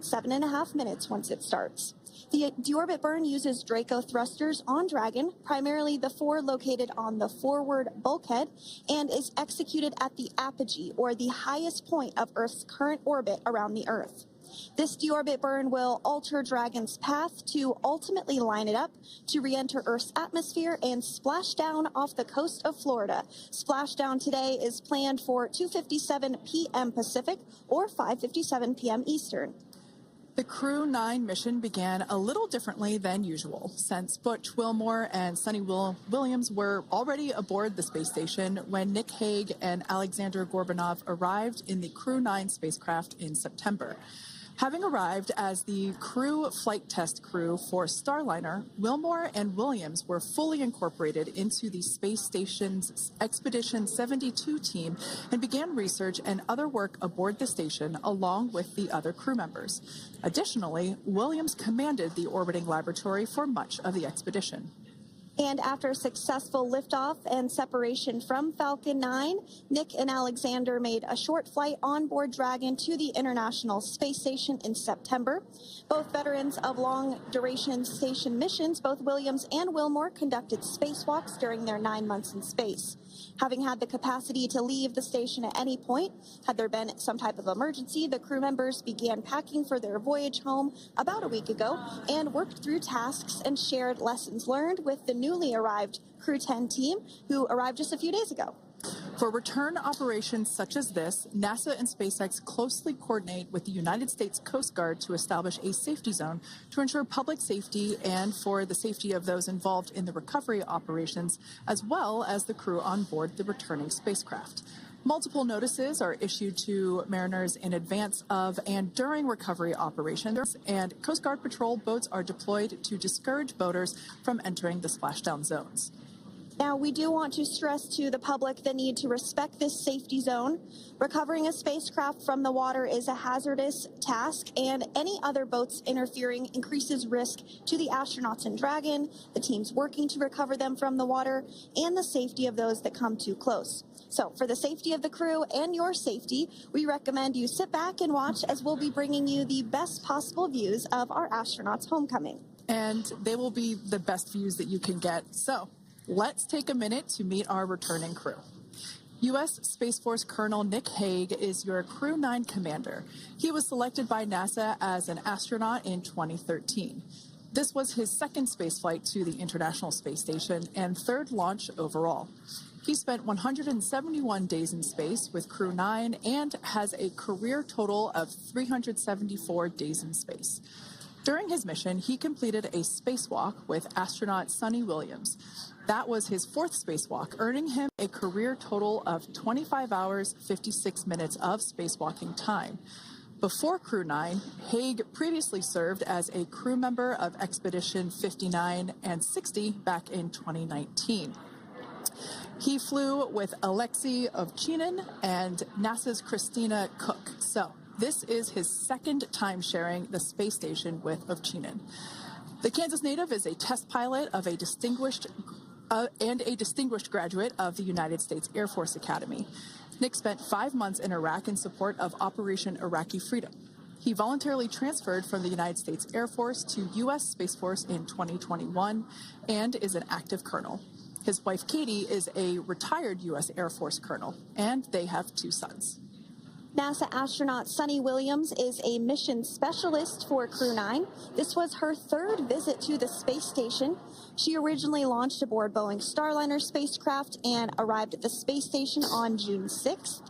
7.5 minutes once it starts. The deorbit burn uses Draco thrusters on Dragon, primarily the 4 located on the forward bulkhead, and is executed at the apogee, or the highest point of Earth's current orbit around the Earth. This deorbit burn will alter Dragon's path to ultimately line it up to re-enter Earth's atmosphere and splash down off the coast of Florida. Splashdown today is planned for 2:57 p.m. Pacific or 5:57 p.m. Eastern. The Crew-9 mission began a little differently than usual, since Butch, Wilmore, and Suni Williams were already aboard the space station when Nick Hague and Alexander Gorbanov arrived in the Crew-9 spacecraft in September. Having arrived as the crew flight test crew for Starliner, Wilmore and Williams were fully incorporated into the space station's Expedition 72 team and began research and other work aboard the station along with the other crew members. Additionally, Williams commanded the orbiting laboratory for much of the expedition. And after successful liftoff and separation from Falcon 9, Nick and Alexander made a short flight on board Dragon to the International Space Station in September. Both veterans of long-duration station missions, both Williams and Wilmore conducted spacewalks during their 9 months in space. Having had the capacity to leave the station at any point, had there been some type of emergency, the crew members began packing for their voyage home about a week ago and worked through tasks and shared lessons learned with the newly arrived Crew-10 team, who arrived just a few days ago. For return operations such as this, NASA and SpaceX closely coordinate with the United States Coast Guard to establish a safety zone to ensure public safety and for the safety of those involved in the recovery operations, as well as the crew on board the returning spacecraft. Multiple notices are issued to mariners in advance of and during recovery operations, and Coast Guard patrol boats are deployed to discourage boaters from entering the splashdown zones. Now, we do want to stress to the public the need to respect this safety zone. Recovering a spacecraft from the water is a hazardous task, and any other boats interfering increases risk to the astronauts in Dragon, the teams working to recover them from the water, and the safety of those that come too close. So, for the safety of the crew and your safety, we recommend you sit back and watch as we'll be bringing you the best possible views of our astronauts' homecoming. And they will be the best views that you can get. So, let's take a minute to meet our returning crew. U.S. Space Force Colonel Nick Hague is your Crew-9 commander. He was selected by NASA as an astronaut in 2013. This was his second spaceflight to the International Space Station and third launch overall. He spent 171 days in space with Crew-9 and has a career total of 374 days in space. During his mission, he completed a spacewalk with astronaut Suni Williams. That was his fourth spacewalk, earning him a career total of 25 hours, 56 minutes of spacewalking time. Before Crew-9, Hague previously served as a crew member of Expedition 59 and 60 back in 2019. He flew with Alexei Ovchinin and NASA's Christina Koch. So this is his second time sharing the space station with Ovchinin. The Kansas native is a test pilot of a distinguished graduate of the United States Air Force Academy. Nick spent 5 months in Iraq in support of Operation Iraqi Freedom. He voluntarily transferred from the United States Air Force to U.S. Space Force in 2021 and is an active colonel. His wife, Katie, is a retired U.S. Air Force colonel, and they have 2 sons. NASA astronaut Suni Williams is a mission specialist for Crew-9. This was her third visit to the space station. She originally launched aboard Boeing Starliner spacecraft and arrived at the space station on June 6th.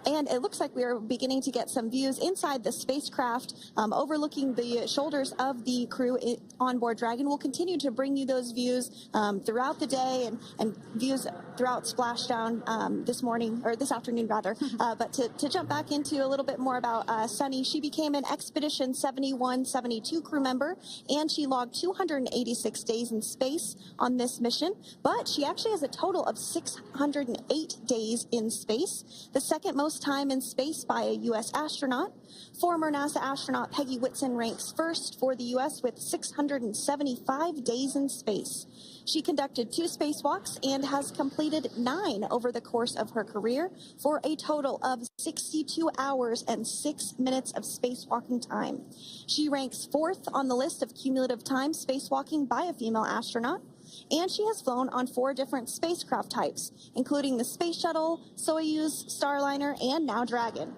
And it looks like we are beginning to get some views inside the spacecraft, overlooking the shoulders of the crew on board Dragon. We'll continue to bring you those views throughout the day and views throughout Splashdown this afternoon rather. But to jump back into a little bit more about Suni, she became an Expedition 71-72 crew member, and she logged 286 days in space on this mission. But she actually has a total of 608 days in space, the second most most time in space by a U.S. astronaut. Former NASA astronaut Peggy Whitson ranks first for the U.S. with 675 days in space. She conducted 2 spacewalks and has completed 9 over the course of her career for a total of 62 hours and 6 minutes of spacewalking time. She ranks 4th on the list of cumulative time spacewalking by a female astronaut, and she has flown on 4 different spacecraft types, including the Space Shuttle, Soyuz, Starliner, and now Dragon.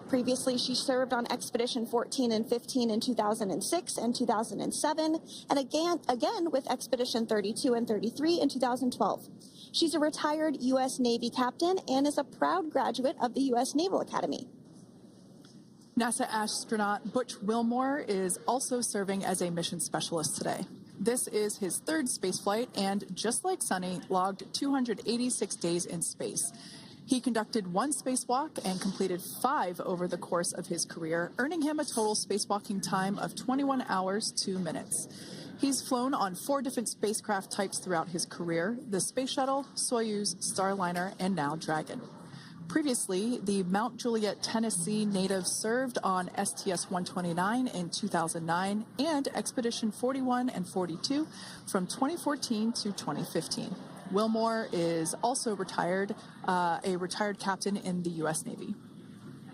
Previously, she served on Expedition 14 and 15 in 2006 and 2007, and again with Expedition 32 and 33 in 2012. She's a retired U.S. Navy captain and is a proud graduate of the U.S. Naval Academy. NASA astronaut Butch Wilmore is also serving as a mission specialist today. This is his 3rd spaceflight and, just like Suni, logged 286 days in space. He conducted 1 spacewalk and completed 5 over the course of his career, earning him a total spacewalking time of 21 hours, 2 minutes. He's flown on 4 different spacecraft types throughout his career: the Space Shuttle, Soyuz, Starliner, and now Dragon. Previously, the Mount Juliet, Tennessee native served on STS-129 in 2009 and Expedition 41 and 42 from 2014 to 2015. Wilmore is also retired, a retired captain in the U.S. Navy.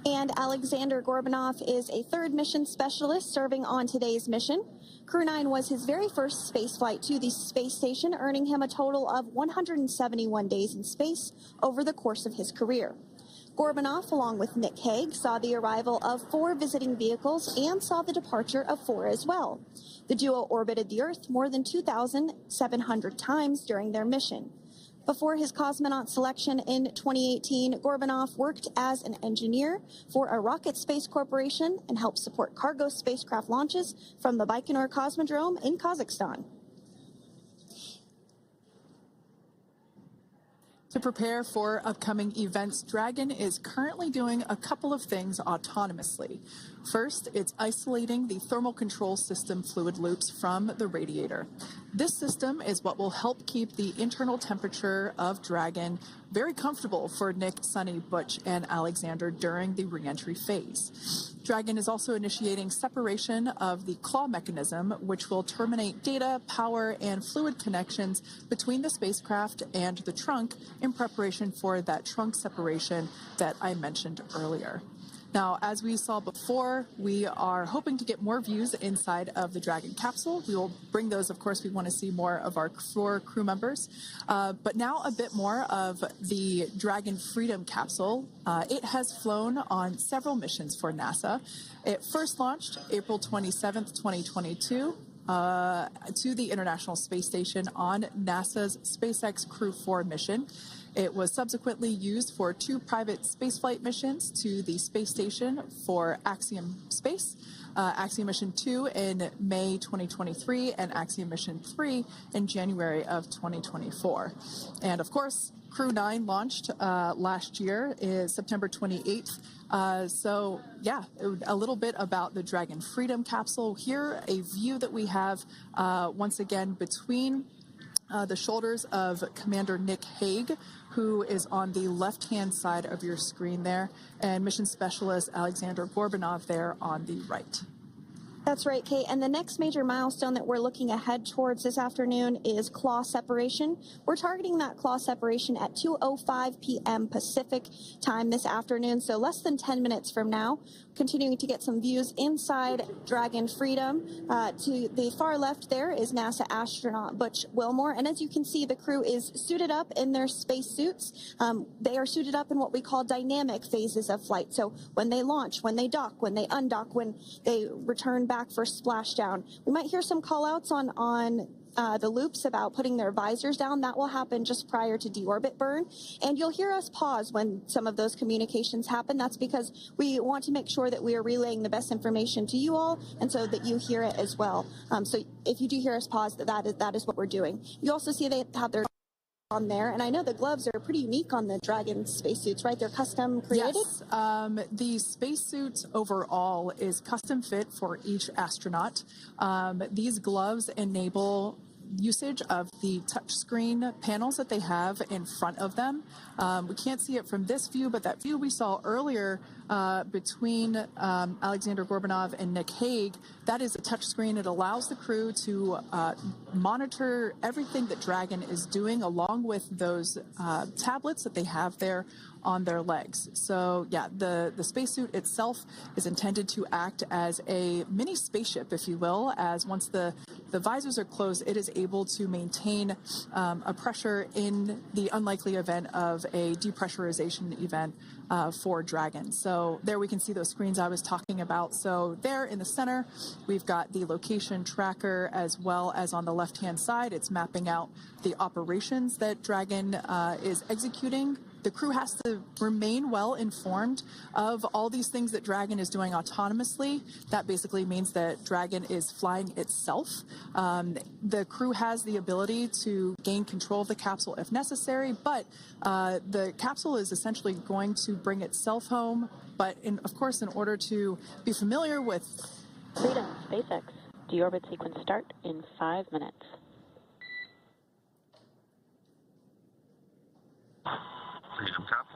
And Alexander Gorbanov is a 3rd mission specialist serving on today's mission. Crew-9 was his very first spaceflight to the space station, earning him a total of 171 days in space over the course of his career. Gorbanov, along with Nick Hague, saw the arrival of 4 visiting vehicles and saw the departure of 4 as well. The duo orbited the Earth more than 2,700 times during their mission. Before his cosmonaut selection in 2018, Gorbanov worked as an engineer for a rocket space corporation and helped support cargo spacecraft launches from the Baikonur Cosmodrome in Kazakhstan. To prepare for upcoming events, Dragon is currently doing a couple of things autonomously. First, it's isolating the thermal control system fluid loops from the radiator. This system is what will help keep the internal temperature of Dragon very comfortable for Nick, Suni, Butch, and Alexander during the re-entry phase. Dragon is also initiating separation of the claw mechanism, which will terminate data, power, and fluid connections between the spacecraft and the trunk in preparation for that trunk separation that I mentioned earlier. Now, as we saw before, we are hoping to get more views inside of the Dragon capsule. We will bring those, of course. We want to see more of our 4 crew members. But now a bit more of the Dragon Freedom capsule. It has flown on several missions for NASA. It first launched April 27th, 2022. To the International Space Station on NASA's SpaceX Crew-9 mission. It was subsequently used for 2 private spaceflight missions to the space station for Axiom Space, Axiom Mission 2 in May 2023, and Axiom Mission 3 in January of 2024. And of course, Crew-9 launched last year, is September 28th. So yeah, a little bit about the Dragon Freedom capsule. Here, a view that we have once again between the shoulders of Commander Nick Hague, who is on the left-hand side of your screen there, and Mission Specialist Alexander Gorbanov there on the right. That's right, Kate. And the next major milestone that we're looking ahead towards this afternoon is claw separation. We're targeting that claw separation at 2:05 p.m. Pacific time this afternoon, so less than 10 minutes from now. Continuing to get some views inside Dragon Freedom. To the far left there is NASA astronaut Butch Wilmore, and as you can see, the crew is suited up in their space suits. They are suited up in what we call dynamic phases of flight. So when they launch, when they dock, when they undock, when they return back for splashdown. We might hear some call-outs on the loops about putting their visors down. That will happen just prior to deorbit burn. And you'll hear us pause when some of those communications happen. That's because we want to make sure that we are relaying the best information to you all, and so that you hear it as well. So if you do hear us pause, that is what we're doing. You also see they have their on there, and I know the gloves are pretty unique on the Dragon spacesuits, right? They're custom created? Yes, the spacesuit overall is custom fit for each astronaut. These gloves enable usage of the touchscreen panels that they have in front of them. We can't see it from this view, but that view we saw earlier between Alexander Gorbanov and Nick Hague, that is a touchscreen. It allows the crew to monitor everything that Dragon is doing, along with those tablets that they have there on their legs. So yeah, the spacesuit itself is intended to act as a mini spaceship, if you will, as once the visors are closed, it is able to maintain a pressure in the unlikely event of a depressurization event for Dragon. So there we can see those screens I was talking about. So there in the center, we've got the location tracker, as well as on the left-hand side, it's mapping out the operations that Dragon is executing. The crew has to remain well informed of all these things that Dragon is doing autonomously. That basically means that Dragon is flying itself. The crew has the ability to gain control of the capsule if necessary, but the capsule is essentially going to bring itself home. But of course, in order to be familiar with Freedom, SpaceX, deorbit sequence start in 5 minutes. Freedom Cup.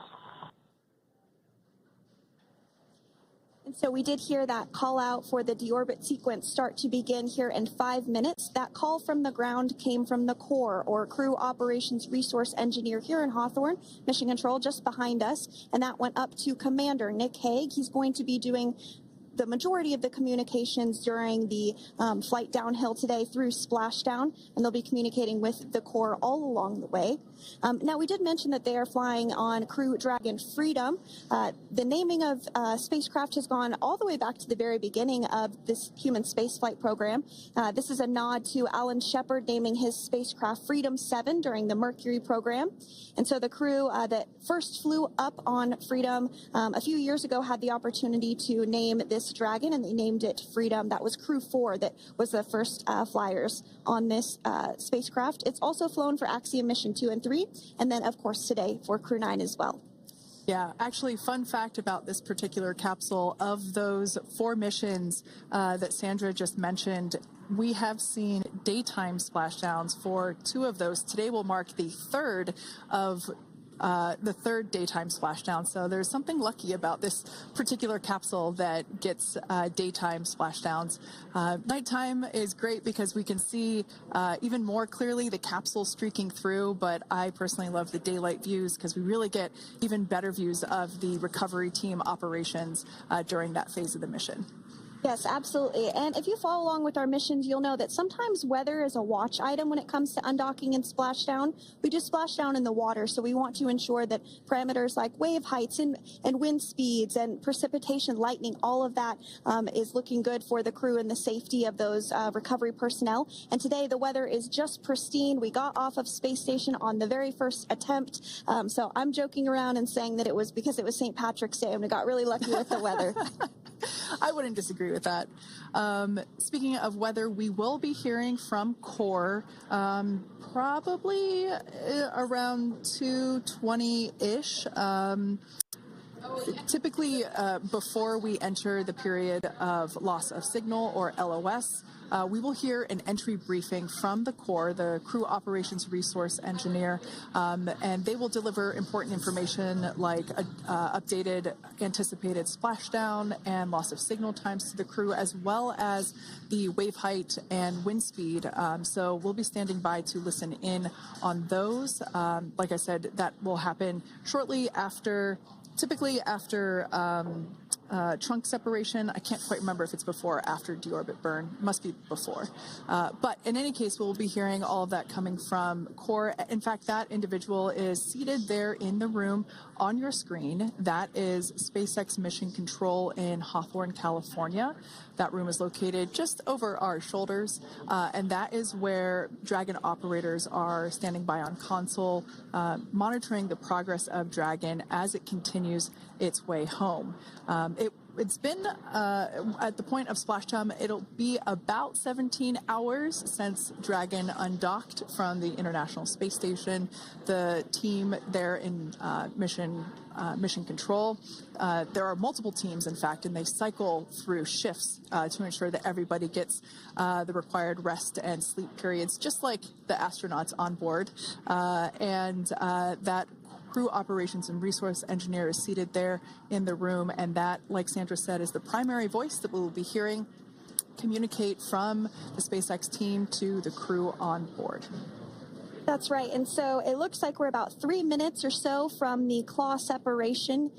And so we did hear that call out for the deorbit sequence start to begin here in 5 minutes. That call from the ground came from the core, or Crew Operations Resource Engineer here in Hawthorne, Mission Control just behind us. And that went up to Commander Nick Hague. He's going to be doing the majority of the communications during the flight downhill today through splashdown, and they'll be communicating with the core all along the way. Now, we did mention that they are flying on Crew Dragon Freedom. The naming of spacecraft has gone all the way back to the very beginning of this human spaceflight program. This is a nod to Alan Shepard naming his spacecraft Freedom 7 during the Mercury program. And so the crew that first flew up on Freedom a few years ago had the opportunity to name this Dragon, and they named it Freedom. That was Crew 4 that was the first flyers on this spacecraft. It's also flown for Axiom Mission 2 and 3, and then, of course, today for Crew-9 as well. Yeah, actually, fun fact about this particular capsule, of those 4 missions that Sandra just mentioned, we have seen daytime splashdowns for 2 of those. Today will mark the third daytime splashdown. So there's something lucky about this particular capsule that gets daytime splashdowns. Nighttime is great because we can see even more clearly the capsule streaking through, but I personally love the daylight views because we really get even better views of the recovery team operations during that phase of the mission. Yes, absolutely. And if you follow along with our missions, you'll know that sometimes weather is a watch item when it comes to undocking and splashdown. We do splashdown in the water, so we want to ensure that parameters like wave heights and wind speeds and precipitation, lightning, all of that is looking good for the crew and the safety of those recovery personnel. And today the weather is just pristine. We got off of space station on the very first attempt. So I'm joking around and saying that it was because it was St. Patrick's Day and we got really lucky with the weather. I wouldn't disagree with that. Speaking of weather, we will be hearing from Core probably around 2:20-ish. Typically, before we enter the period of loss of signal, or LOS, we will hear an entry briefing from the core, the Crew Operations Resource Engineer, and they will deliver important information like updated anticipated splashdown and loss of signal times to the crew, as well as the wave height and wind speed. So we'll be standing by to listen in on those. Like I said, that will happen shortly after, typically after trunk separation. I can't quite remember if it's before or after deorbit burn. Must be before. But in any case, we'll be hearing all of that coming from Core. In fact, that individual is seated there in the room on your screen. That is SpaceX Mission Control in Hawthorne, California. That room is located just over our shoulders, and that is where Dragon operators are standing by on console, monitoring the progress of Dragon as it continues its way home. It's been, at the point of splashdown, it'll be about 17 hours since Dragon undocked from the International Space Station. The team there in Mission mission control. There are multiple teams, in fact, and they cycle through shifts to ensure that everybody gets the required rest and sleep periods, just like the astronauts on board. That crew operations and resource engineer is seated there in the room, and that, like Sandra said, is the primary voice that we will be hearing communicate from the SpaceX team to the crew on board. That's right. And so it looks like we're about 3 minutes or so from the claw separation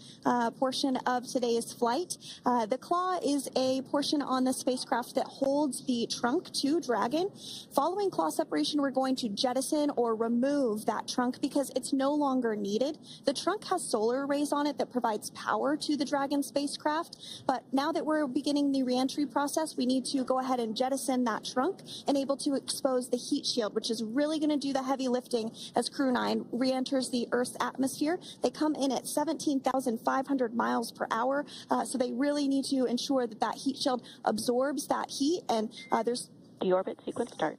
portion of today's flight. The claw is a portion on the spacecraft that holds the trunk to Dragon. Following claw separation, we're going to jettison or remove that trunk because it's no longer needed. The trunk has solar arrays on it that provides power to the Dragon spacecraft. But now that we're beginning the reentry process, we need to go ahead and jettison that trunk and able to expose the heat shield, which is really going to do the heavy lifting as Crew-9 re-enters the Earth's atmosphere. They come in at 17,500 miles per hour, so they really need to ensure that that heat shield absorbs that heat, and there's... Deorbit sequence start.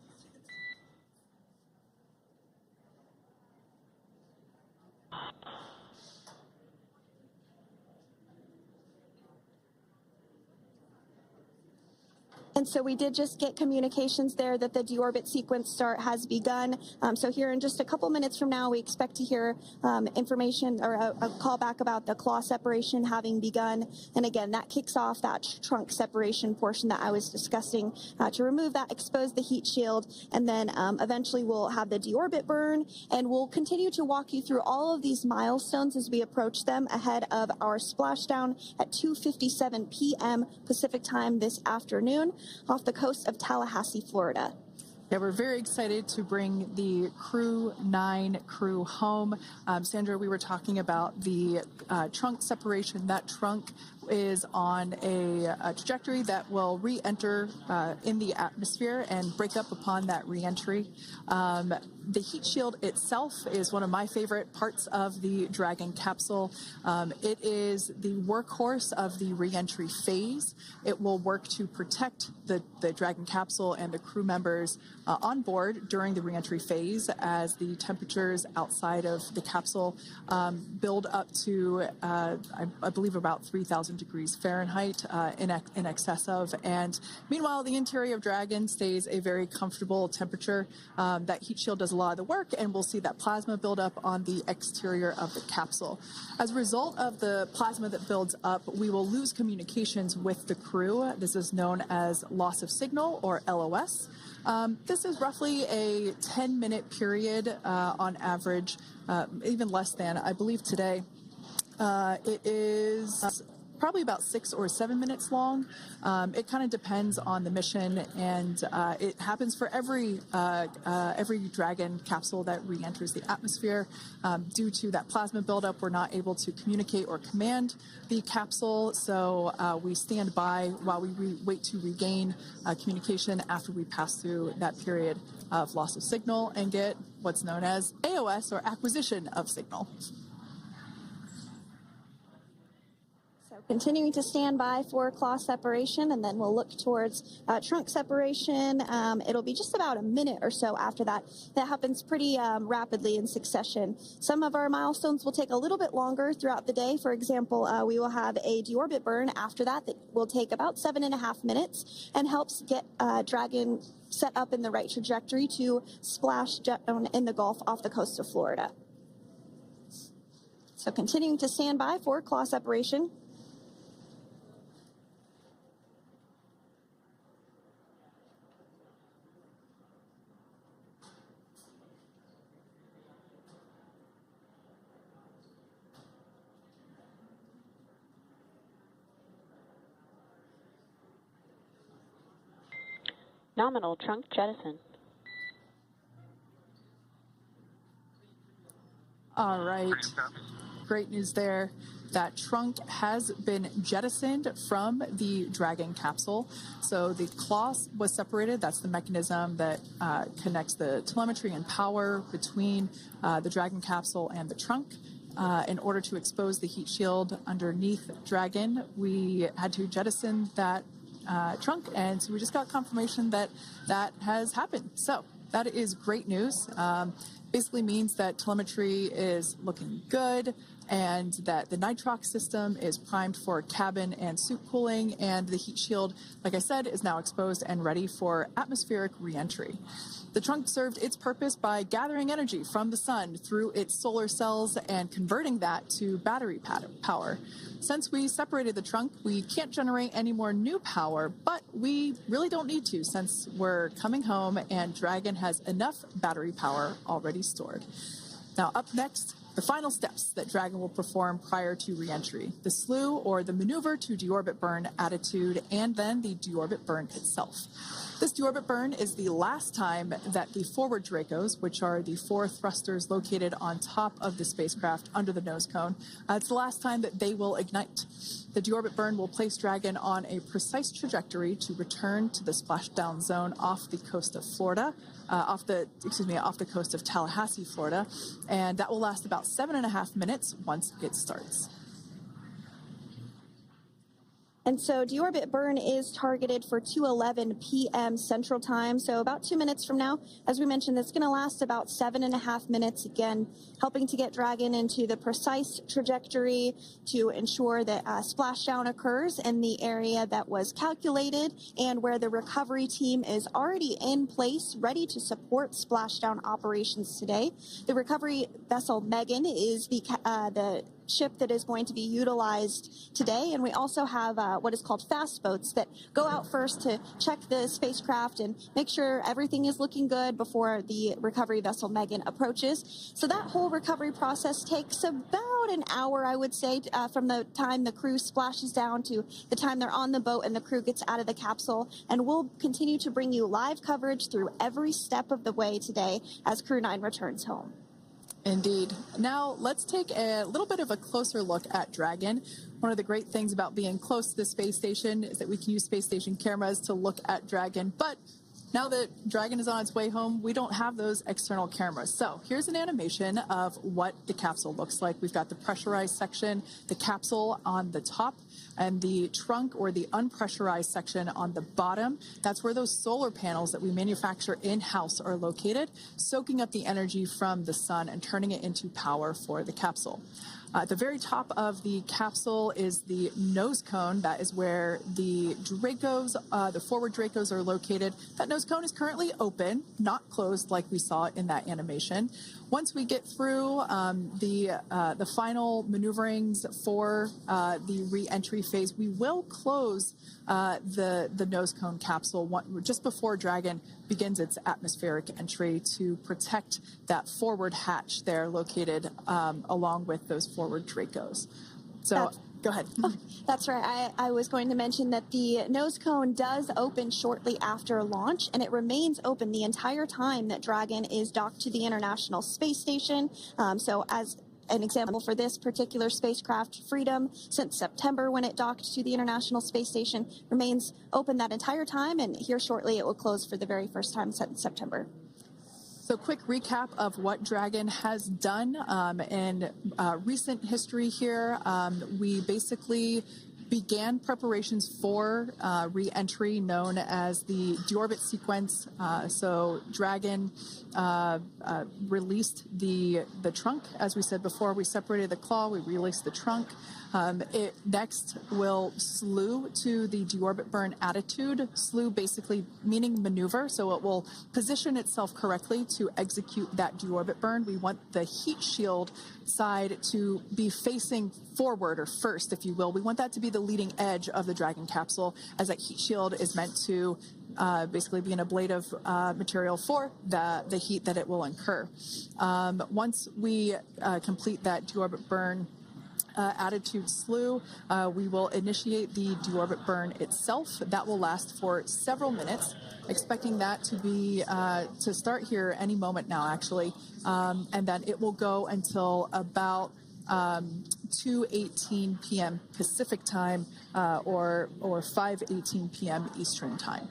And so we did just get communications there that the deorbit sequence start has begun. So here in just a couple minutes from now, we expect to hear information or a call back about the claw separation having begun. And again, that kicks off that trunk separation portion that I was discussing to remove that, expose the heat shield, and then eventually we'll have the deorbit burn. And we'll continue to walk you through all of these milestones as we approach them ahead of our splashdown at 2:57 p.m. Pacific time this afternoon off the coast of Tallahassee, Florida. Yeah, we're very excited to bring the Crew-9 crew home. Sandra, we were talking about the trunk separation. That trunk is on a trajectory that will re-enter in the atmosphere and break up upon that re-entry. The heat shield itself is one of my favorite parts of the Dragon capsule. It is the workhorse of the re-entry phase. It will work to protect the Dragon capsule and the crew members on board during the re-entry phase as the temperatures outside of the capsule build up to, I believe, about 3,000 degrees Fahrenheit in excess of. And meanwhile, the interior of Dragon stays a very comfortable temperature. That heat shield does a lot of the work, and we'll see that plasma build up on the exterior of the capsule. As a result of the plasma that builds up, we will lose communications with the crew. This is known as loss of signal, or LOS. This is roughly a 10-minute period on average, even less than. I believe today it is probably about 6 or 7 minutes long. It kind of depends on the mission, and it happens for every Dragon capsule that re-enters the atmosphere. Due to that plasma buildup, we're not able to communicate or command the capsule, so we stand by while we wait to regain communication after we pass through that period of loss of signal and get what's known as AOS, or acquisition of signal. Continuing to stand by for claw separation, and then we'll look towards trunk separation. It'll be just about a minute or so after that. That happens pretty rapidly in succession. Some of our milestones will take a little bit longer throughout the day. For example, we will have a deorbit burn after that will take about 7.5 minutes and helps get Dragon set up in the right trajectory to splash down in the Gulf off the coast of Florida. So continuing to stand by for claw separation. Nominal trunk jettison. All right. Great news there. That trunk has been jettisoned from the Dragon capsule. So the claw was separated. That's the mechanism that connects the telemetry and power between the Dragon capsule and the trunk. In order to expose the heat shield underneath Dragon, we had to jettison that trunk, and so we just got confirmation that that has happened. So that is great news. Basically means that telemetry is looking good, and that the nitrox system is primed for cabin and suit cooling, and the heat shield, like I said, is now exposed and ready for atmospheric reentry. The trunk served its purpose by gathering energy from the sun through its solar cells and converting that to battery power. Since we separated the trunk, we can't generate any more new power, but we really don't need to since we're coming home and Dragon has enough battery power already stored. Now, up next, the final steps that Dragon will perform prior to reentry: the slew, or the maneuver to deorbit burn attitude, and then the deorbit burn itself. This deorbit burn is the last time that the forward Dracos, which are the 4 thrusters located on top of the spacecraft under the nose cone, it's the last time that they will ignite. The deorbit burn will place Dragon on a precise trajectory to return to the splashdown zone off the coast of Florida, off the coast of Tallahassee, Florida, and that will last about 7.5 minutes once it starts. And so deorbit burn is targeted for 2:11 p.m. Central Time, so about 2 minutes from now. As we mentioned, it's going to last about 7.5 minutes, again, helping to get Dragon into the precise trajectory to ensure that splashdown occurs in the area that was calculated and where the recovery team is already in place, ready to support splashdown operations today. The recovery vessel Megan is the ship that is going to be utilized today, and we also have what is called fast boats that go out first to check the spacecraft and make sure everything is looking good before the recovery vessel Megan approaches. So that whole recovery process takes about an hour, I would say, from the time the crew splashes down to the time they're on the boat and the crew gets out of the capsule, and we'll continue to bring you live coverage through every step of the way today as Crew-9 returns home. Indeed. Now, let's take a little bit of a closer look at Dragon. One of the great things about being close to the space station is that we can use space station cameras to look at Dragon, but now that Dragon is on its way home, we don't have those external cameras. So here's an animation of what the capsule looks like. We've got the pressurized section, the capsule on the top, and the trunk, or the unpressurized section, on the bottom. That's where those solar panels that we manufacture in-house are located, soaking up the energy from the sun and turning it into power for the capsule. At the very top of the capsule is the nose cone. That is where the Dracos, the forward Dracos, are located. That nose cone is currently open, not closed like we saw in that animation. Once we get through the final maneuverings for the re-entry phase, we will close the nose cone capsule just before Dragon begins its atmospheric entry to protect that forward hatch there located along with those forward Dracos. So go ahead. Oh, that's right. I was going to mention that the nose cone does open shortly after launch, and it remains open the entire time that Dragon is docked to the International Space Station. So as an example for this particular spacecraft, Freedom, since September when it docked to the International Space Station, remains open that entire time, and here shortly it will close for the very first time since September. So quick recap of what Dragon has done in recent history here. We basically began preparations for re-entry known as the deorbit sequence. So Dragon released the trunk. As we said before, we separated the claw, we released the trunk. It next will slew to the deorbit burn attitude. Slew basically meaning maneuver, so it will position itself correctly to execute that deorbit burn. We want the heat shield side to be facing forward, or first, if you will. We want that to be the leading edge of the Dragon capsule, as that heat shield is meant to basically be an ablative material for the heat that it will incur. Once we complete that deorbit burn attitude slew, we will initiate the deorbit burn itself. That will last for several minutes, expecting that to be to start here any moment now, actually, and then it will go until about 2:18 p.m. Pacific time or 5:18 p.m. Eastern time.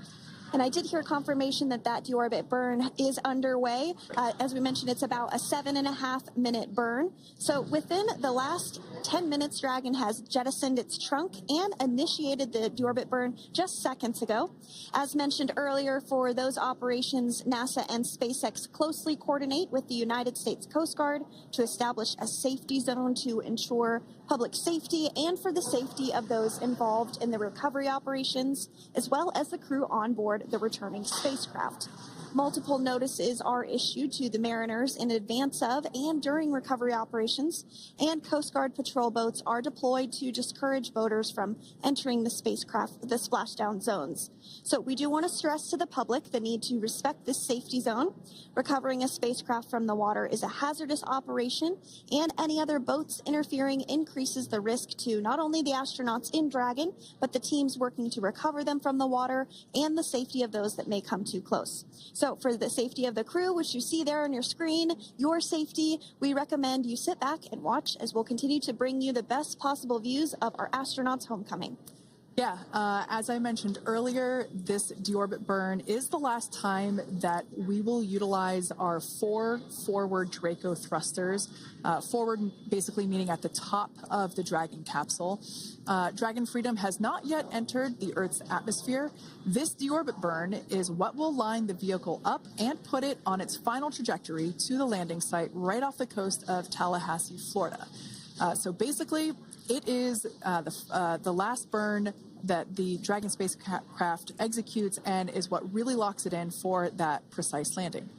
And I did hear confirmation that that deorbit burn is underway. As we mentioned, it's about a 7.5-minute burn. So within the last 10 minutes, Dragon has jettisoned its trunk and initiated the deorbit burn just seconds ago. As mentioned earlier, for those operations, NASA and SpaceX closely coordinate with the United States Coast Guard to establish a safety zone to ensure public safety and for the safety of those involved in the recovery operations, as well as the crew on board the returning spacecraft. Multiple notices are issued to the mariners in advance of and during recovery operations, and Coast Guard patrol boats are deployed to discourage boaters from entering the spacecraft, the splashdown zones. So we do want to stress to the public the need to respect this safety zone. Recovering a spacecraft from the water is a hazardous operation, and any other boats interfering increases the risk to not only the astronauts in Dragon, but the teams working to recover them from the water and the safety of those that may come too close. So for the safety of the crew, which you see there on your screen, your safety, we recommend you sit back and watch as we'll continue to bring you the best possible views of our astronauts' homecoming. Yeah, as I mentioned earlier, this deorbit burn is the last time that we will utilize our 4 forward Draco thrusters. Forward basically meaning at the top of the Dragon capsule. Dragon Freedom has not yet entered the Earth's atmosphere. This deorbit burn is what will line the vehicle up and put it on its final trajectory to the landing site right off the coast of Tallahassee, Florida. So basically, it is the last burn that the Dragon spacecraft executes and is what really locks it in for that precise landing.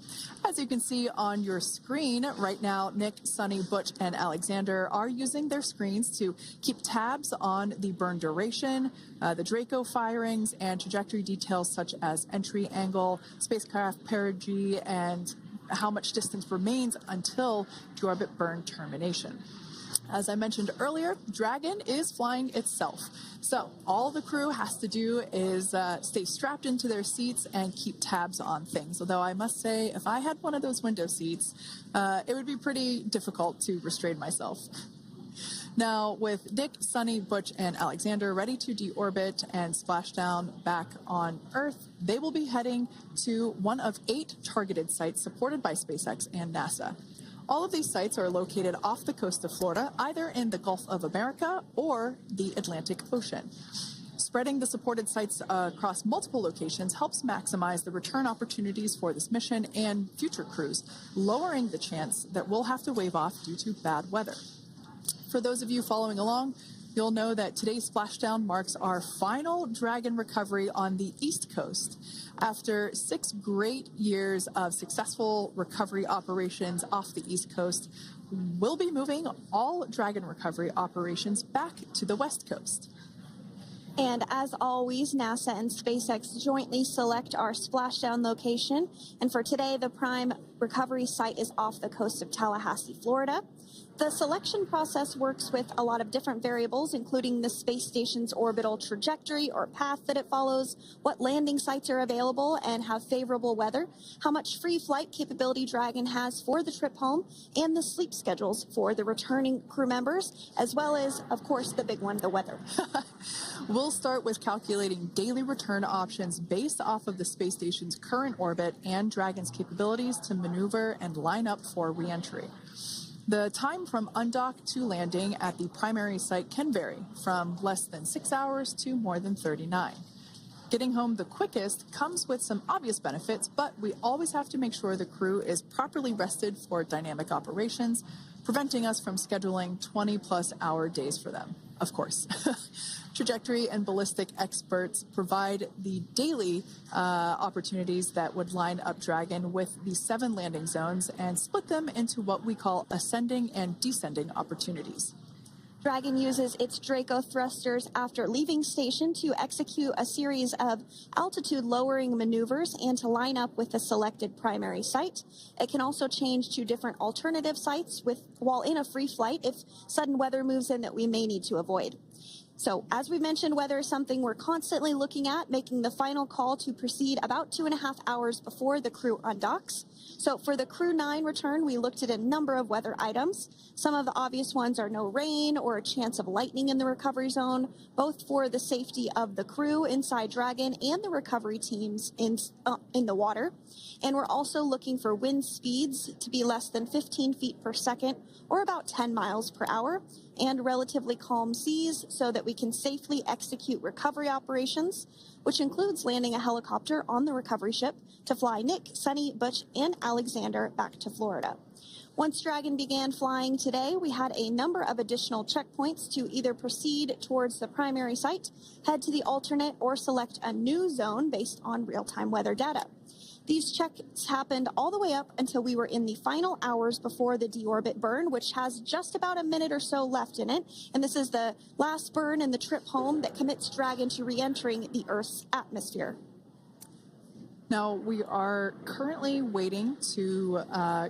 As you can see on your screen right now, Nick, Suni, Butch, and Alexander are using their screens to keep tabs on the burn duration, the Draco firings, and trajectory details such as entry angle, spacecraft perigee, and how much distance remains until deorbit burn termination. As I mentioned earlier, Dragon is flying itself. So all the crew has to do is stay strapped into their seats and keep tabs on things. Although I must say, if I had one of those window seats, it would be pretty difficult to restrain myself. Now, with Nick, Suni, Butch, and Alexander ready to deorbit and splash down back on Earth, they will be heading to one of 8 targeted sites supported by SpaceX and NASA. All of these sites are located off the coast of Florida, either in the Gulf of America or the Atlantic Ocean. Spreading the supported sites across multiple locations helps maximize the return opportunities for this mission and future crews, lowering the chance that we'll have to wave off due to bad weather. For those of you following along, you'll know that today's splashdown marks our final Dragon recovery on the East Coast. After 6 great years of successful recovery operations off the East Coast, we'll be moving all Dragon recovery operations back to the West Coast. And as always, NASA and SpaceX jointly select our splashdown location. And for today, the prime recovery site is off the coast of Tallahassee, Florida. The selection process works with a lot of different variables, including the space station's orbital trajectory or path that it follows, what landing sites are available and have favorable weather, how much free flight capability Dragon has for the trip home, and the sleep schedules for the returning crew members, as well as, of course, the big one, the weather. We'll start with calculating daily return options based off of the space station's current orbit and Dragon's capabilities to maneuver and line up for re-entry. The time from undock to landing at the primary site can vary from less than 6 hours to more than 39. Getting home the quickest comes with some obvious benefits, but we always have to make sure the crew is properly rested for dynamic operations, preventing us from scheduling 20-plus hour days for them, of course. Trajectory and ballistic experts provide the daily opportunities that would line up Dragon with the 7 landing zones and split them into what we call ascending and descending opportunities. Dragon uses its Draco thrusters after leaving station to execute a series of altitude-lowering maneuvers and to line up with the selected primary site. It can also change to different alternative sites while in a free flight if sudden weather moves in that we may need to avoid. So as we mentioned, weather is something we're constantly looking at, making the final call to proceed about 2.5 hours before the crew undocks. So for the Crew-9 return, we looked at a number of weather items. Some of the obvious ones are no rain or a chance of lightning in the recovery zone, both for the safety of the crew inside Dragon and the recovery teams in the water. And we're also looking for wind speeds to be less than 15 feet per second or about 10 miles per hour, and relatively calm seas so that we can safely execute recovery operations, which includes landing a helicopter on the recovery ship to fly Nick, Suni, Butch, and Alexander back to Florida. Once Dragon began flying today, we had a number of additional checkpoints to either proceed towards the primary site, head to the alternate, or select a new zone based on real-time weather data. These checks happened all the way up until we were in the final hours before the deorbit burn, which has just about a minute or so left in it. And this is the last burn in the trip home that commits Dragon to re-entering the Earth's atmosphere. Now, we are currently waiting to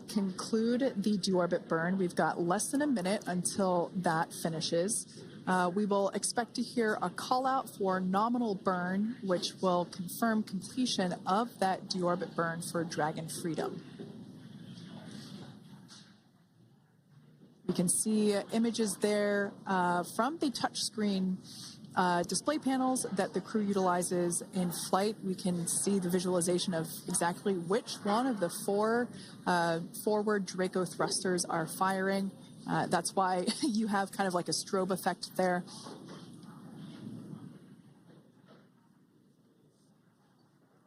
conclude the deorbit burn. We've got less than a minute until that finishes. We will expect to hear a call out for nominal burn, which will confirm completion of that deorbit burn for Dragon Freedom. You can see images there from the touchscreen display panels that the crew utilizes in flight. We can see the visualization of exactly which one of the four forward Draco thrusters are firing. That's why you have kind of like a strobe effect there.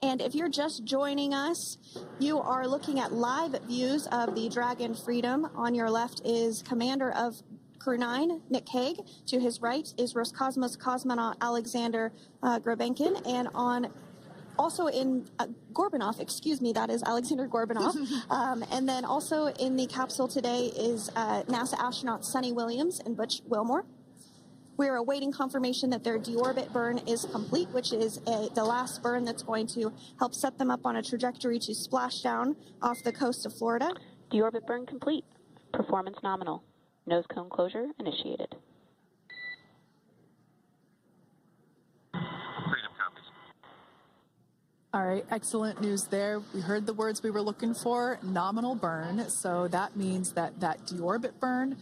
And if you're just joining us, you are looking at live views of the Dragon Freedom. On your left is Commander of Crew-9, Nick Hague. To his right is Roscosmos cosmonaut Alexander Grabenkin. And also in Gorbunov, that is Alexander Gorbunov. And then also in the capsule today is NASA astronaut Suni Williams and Butch Wilmore. We're awaiting confirmation that their deorbit burn is complete, which is the last burn that's going to help set them up on a trajectory to splashdown off the coast of Florida. Deorbit burn complete. Performance nominal. Nose cone closure initiated. Freedom copies. All right, excellent news there. We heard the words we were looking for, nominal burn. So that means that that deorbit burn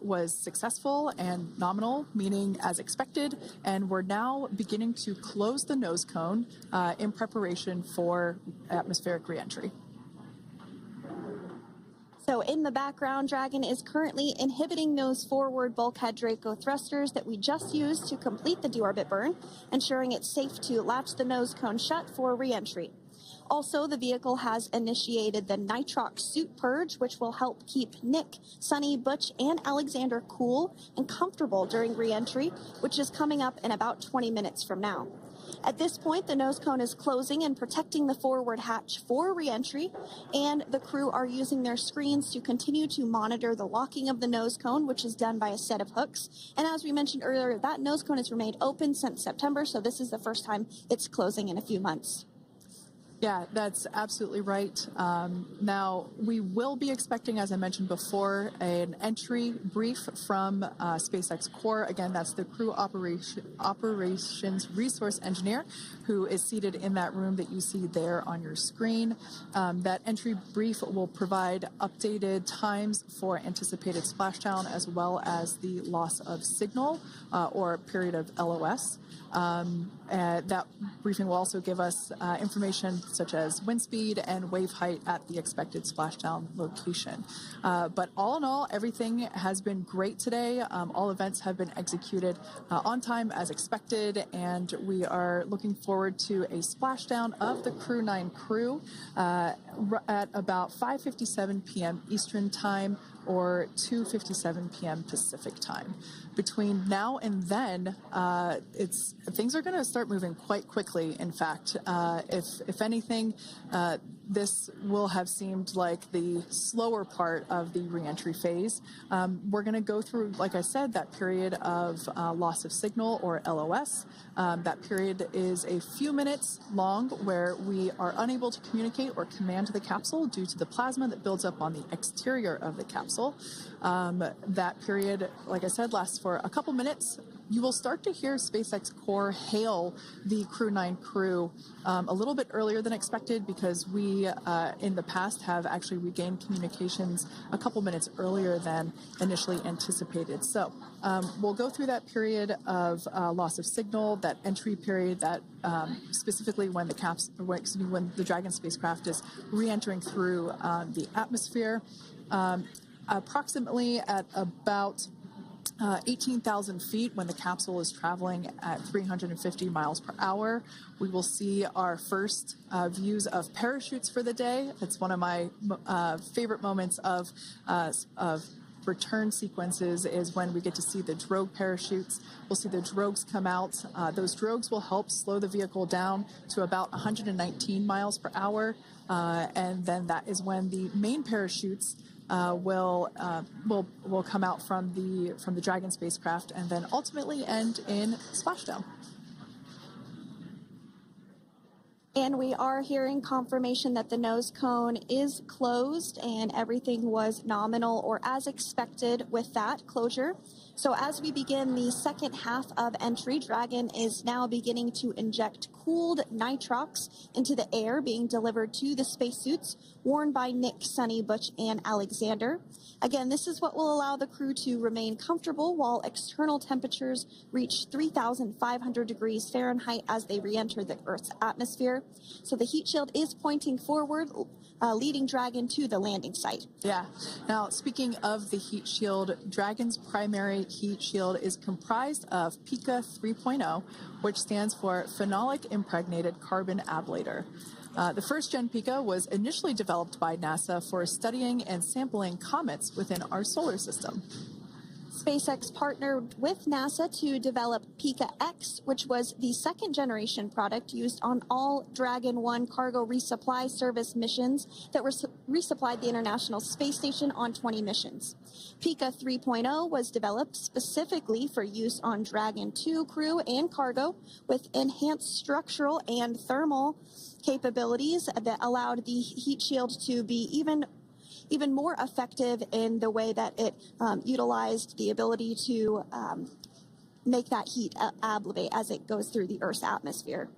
was successful and nominal, meaning as expected. And we're now beginning to close the nose cone in preparation for atmospheric reentry. So in the background, Dragon is currently inhibiting those forward bulkhead Draco thrusters that we just used to complete the deorbit burn, ensuring it's safe to latch the nose cone shut for reentry. Also, the vehicle has initiated the nitrox suit purge, which will help keep Nick, Suni, Butch, and Alexander cool and comfortable during reentry, which is coming up in about 20 minutes from now. At this point, the nose cone is closing and protecting the forward hatch for reentry, and the crew are using their screens to continue to monitor the locking of the nose cone, which is done by a set of hooks. And as we mentioned earlier, that nose cone has remained open since September, so this is the first time it's closing in a few months. Yeah, that's absolutely right. Now, we will be expecting, as I mentioned before, an entry brief from SpaceX Core. Again, that's the Crew Operations Resource Engineer who is seated in that room that you see there on your screen. That entry brief will provide updated times for anticipated splashdown as well as the loss of signal or period of LOS. That briefing will also give us information such as wind speed and wave height at the expected splashdown location. But all in all, everything has been great today. All events have been executed on time as expected, and we are looking forward to a splashdown of the Crew-9 crew at about 5:57 p.m. Eastern Time or 2:57 p.m. Pacific Time. Between now and then, things are going to start moving quite quickly. In fact, if anything, this will have seemed like the slower part of the reentry phase. We're going to go through, like I said, that period of loss of signal or LOS. That period is a few minutes long where we are unable to communicate or command the capsule due to the plasma that builds up on the exterior of the capsule. That period, like I said, lasts for a couple minutes, you will start to hear SpaceX Core hail the Crew-9 crew a little bit earlier than expected, because we, in the past, have actually regained communications a couple minutes earlier than initially anticipated. So we'll go through that period of loss of signal, that entry period, that specifically when when the Dragon spacecraft is re-entering through the atmosphere. Approximately at about 18,000 feet, when the capsule is traveling at 350 miles per hour, we will see our first views of parachutes for the day. It's one of my favorite moments of return sequences, is when we get to see the drogue parachutes. We'll see the drogues come out. Those drogues will help slow the vehicle down to about 119 miles per hour, and then that is when the main parachutes will come out from the Dragon spacecraft, and then ultimately end in splashdown. And we are hearing confirmation that the nose cone is closed and everything was nominal or as expected with that closure. So as we begin the second half of entry, Dragon is now beginning to inject cooled nitrox into the air being delivered to the spacesuits worn by Nick, Suni, Butch, and Alexander. Again, this is what will allow the crew to remain comfortable while external temperatures reach 3,500 degrees Fahrenheit as they re-enter the Earth's atmosphere. So the heat shield is pointing forward, leading Dragon to the landing site. Yeah. Now, speaking of the heat shield, Dragon's primary heat shield is comprised of PICA 3.0, which stands for Phenolic Impregnated Carbon Ablator. The first-gen PICA was initially developed by NASA for studying and sampling comets within our solar system. SpaceX partnered with NASA to develop PICA-X, which was the second-generation product used on all Dragon 1 cargo resupply service missions that resupplied the International Space Station on 20 missions. PICA 3.0 was developed specifically for use on Dragon 2 crew and cargo, with enhanced structural and thermal capabilities that allowed the heat shield to be even more effective in the way that it utilized the ability to make that heat ablevate as it goes through the Earth's atmosphere.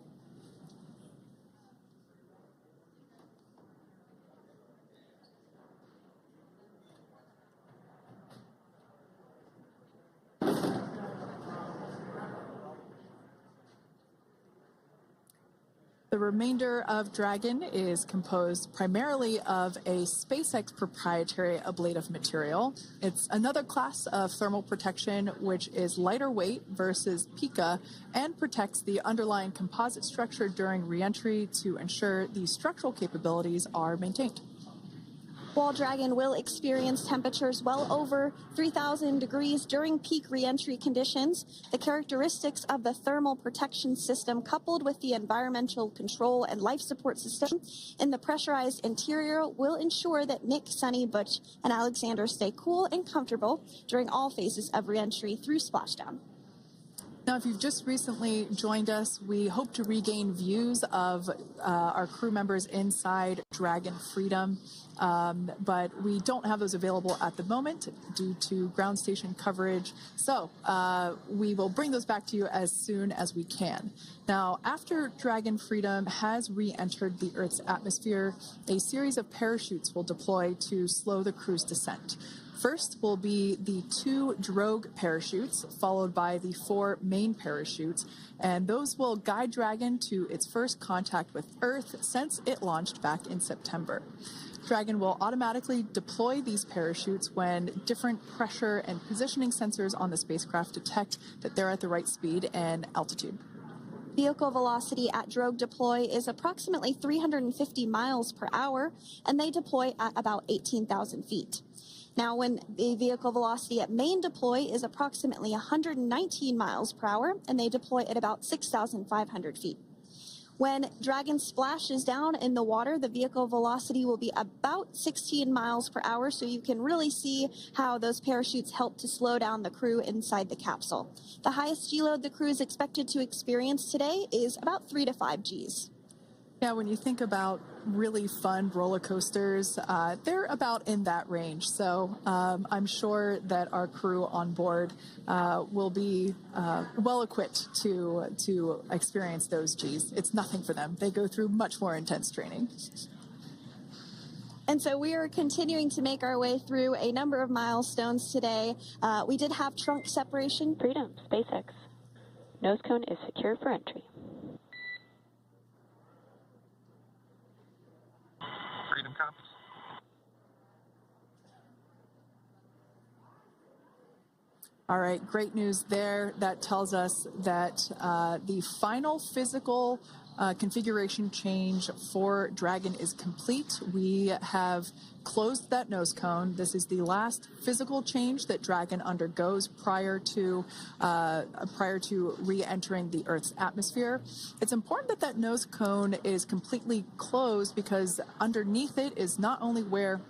The remainder of Dragon is composed primarily of a SpaceX proprietary ablative material. It's another class of thermal protection which is lighter weight versus PICA and protects the underlying composite structure during reentry to ensure the structural capabilities are maintained. While Dragon will experience temperatures well over 3,000 degrees during peak reentry conditions, the characteristics of the thermal protection system, coupled with the environmental control and life support system in the pressurized interior, will ensure that Nick, Suni, Butch, and Alexander stay cool and comfortable during all phases of reentry through splashdown. Now, if you've just recently joined us, we hope to regain views of our crew members inside Dragon Freedom, but we don't have those available at the moment due to ground station coverage. So we will bring those back to you as soon as we can. Now, after Dragon Freedom has re-entered the Earth's atmosphere, a series of parachutes will deploy to slow the crew's descent. First will be the 2 drogue parachutes, followed by the 4 main parachutes, and those will guide Dragon to its first contact with Earth since it launched back in September. Dragon will automatically deploy these parachutes when different pressure and positioning sensors on the spacecraft detect that they're at the right speed and altitude. Vehicle velocity at drogue deploy is approximately 350 miles per hour, and they deploy at about 18,000 feet. Now, when the vehicle velocity at main deploy is approximately 119 miles per hour, and they deploy at about 6,500 feet. When Dragon splashes down in the water, the vehicle velocity will be about 16 miles per hour, so you can really see how those parachutes help to slow down the crew inside the capsule. The highest G load the crew is expected to experience today is about 3 to 5 Gs. Yeah, when you think about really fun roller coasters, they're about in that range. So I'm sure that our crew on board will be well equipped to experience those Gs. It's nothing for them. They go through much more intense training. And so we are continuing to make our way through a number of milestones today. We did have trunk separation. Freedom, SpaceX. Nose cone is secure for entry. Freedom copies. All right, great news there. That tells us that the final physical configuration change for Dragon is complete. We have closed that nose cone. This is the last physical change that Dragon undergoes prior to re-entering the Earth's atmosphere. It's important that that nose cone is completely closed because underneath it is not only where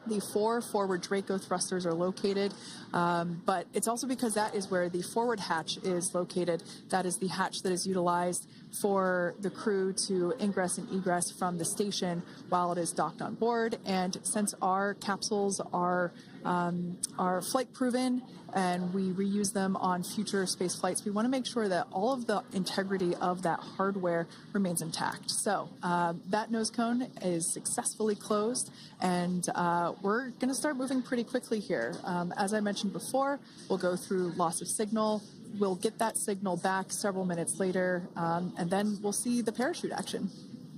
the 4 forward Draco thrusters are located, but it's also because that is where the forward hatch is located. That is the hatch that is utilized for the crew to ingress and egress from the station while it is docked on board. And since our capsules are flight proven and we reuse them on future space flights, we want to make sure that all of the integrity of that hardware remains intact. So that nose cone is successfully closed, and we're going to start moving pretty quickly here. As I mentioned before, we'll go through loss of signal. We'll get that signal back several minutes later, and then we'll see the parachute action.